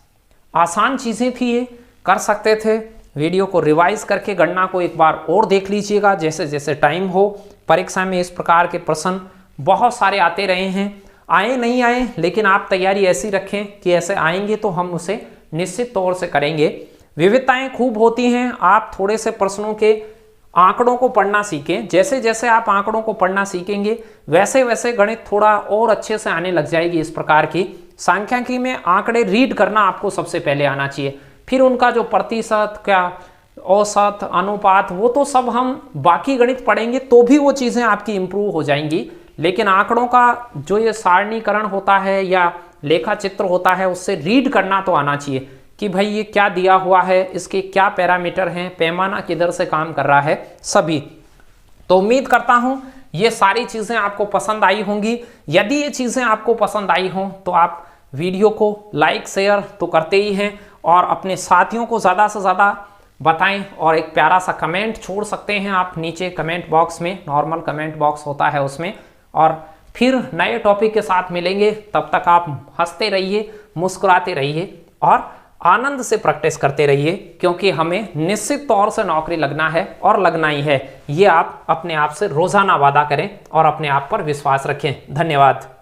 आसान चीजें थी ये, कर सकते थे। वीडियो को रिवाइज करके गणना को एक बार और देख लीजिएगा जैसे जैसे टाइम हो। परीक्षा में इस प्रकार के प्रश्न बहुत सारे आते रहे हैं, आए नहीं आए, लेकिन आप तैयारी ऐसी रखें कि ऐसे आएंगे तो हम उसे निश्चित तौर से करेंगे। विविधताएं खूब होती हैं, आप थोड़े से प्रश्नों के आंकड़ों को पढ़ना सीखें। जैसे जैसे आप आंकड़ों को पढ़ना सीखेंगे वैसे वैसे गणित थोड़ा और अच्छे से आने लग जाएगी। इस प्रकार की सांख्यिकी में आंकड़े रीड करना आपको सबसे पहले आना चाहिए, फिर उनका जो प्रतिशत, क्या औसत, अनुपात, वो तो सब हम बाकी गणित पढ़ेंगे तो भी वो चीज़ें आपकी इंप्रूव हो जाएंगी। लेकिन आंकड़ों का जो ये सारणीकरण होता है या लेखा चित्र होता है उससे रीड करना तो आना चाहिए कि भाई ये क्या दिया हुआ है, इसके क्या पैरामीटर हैं, पैमाना किधर से काम कर रहा है, सभी। तो उम्मीद करता हूं ये सारी चीज़ें आपको पसंद आई होंगी। यदि ये चीज़ें आपको पसंद आई हों तो आप वीडियो को लाइक शेयर तो करते ही हैं और अपने साथियों को ज़्यादा से ज़्यादा बताएं और एक प्यारा सा कमेंट छोड़ सकते हैं आप नीचे कमेंट बॉक्स में, नॉर्मल कमेंट बॉक्स होता है उसमें। और फिर नए टॉपिक के साथ मिलेंगे, तब तक आप हंसते रहिए, मुस्कुराते रहिए और आनंद से प्रैक्टिस करते रहिए, क्योंकि हमें निश्चित तौर से नौकरी लगना है और लगना ही है। ये आप अपने आप से रोजाना वादा करें और अपने आप पर विश्वास रखें। धन्यवाद।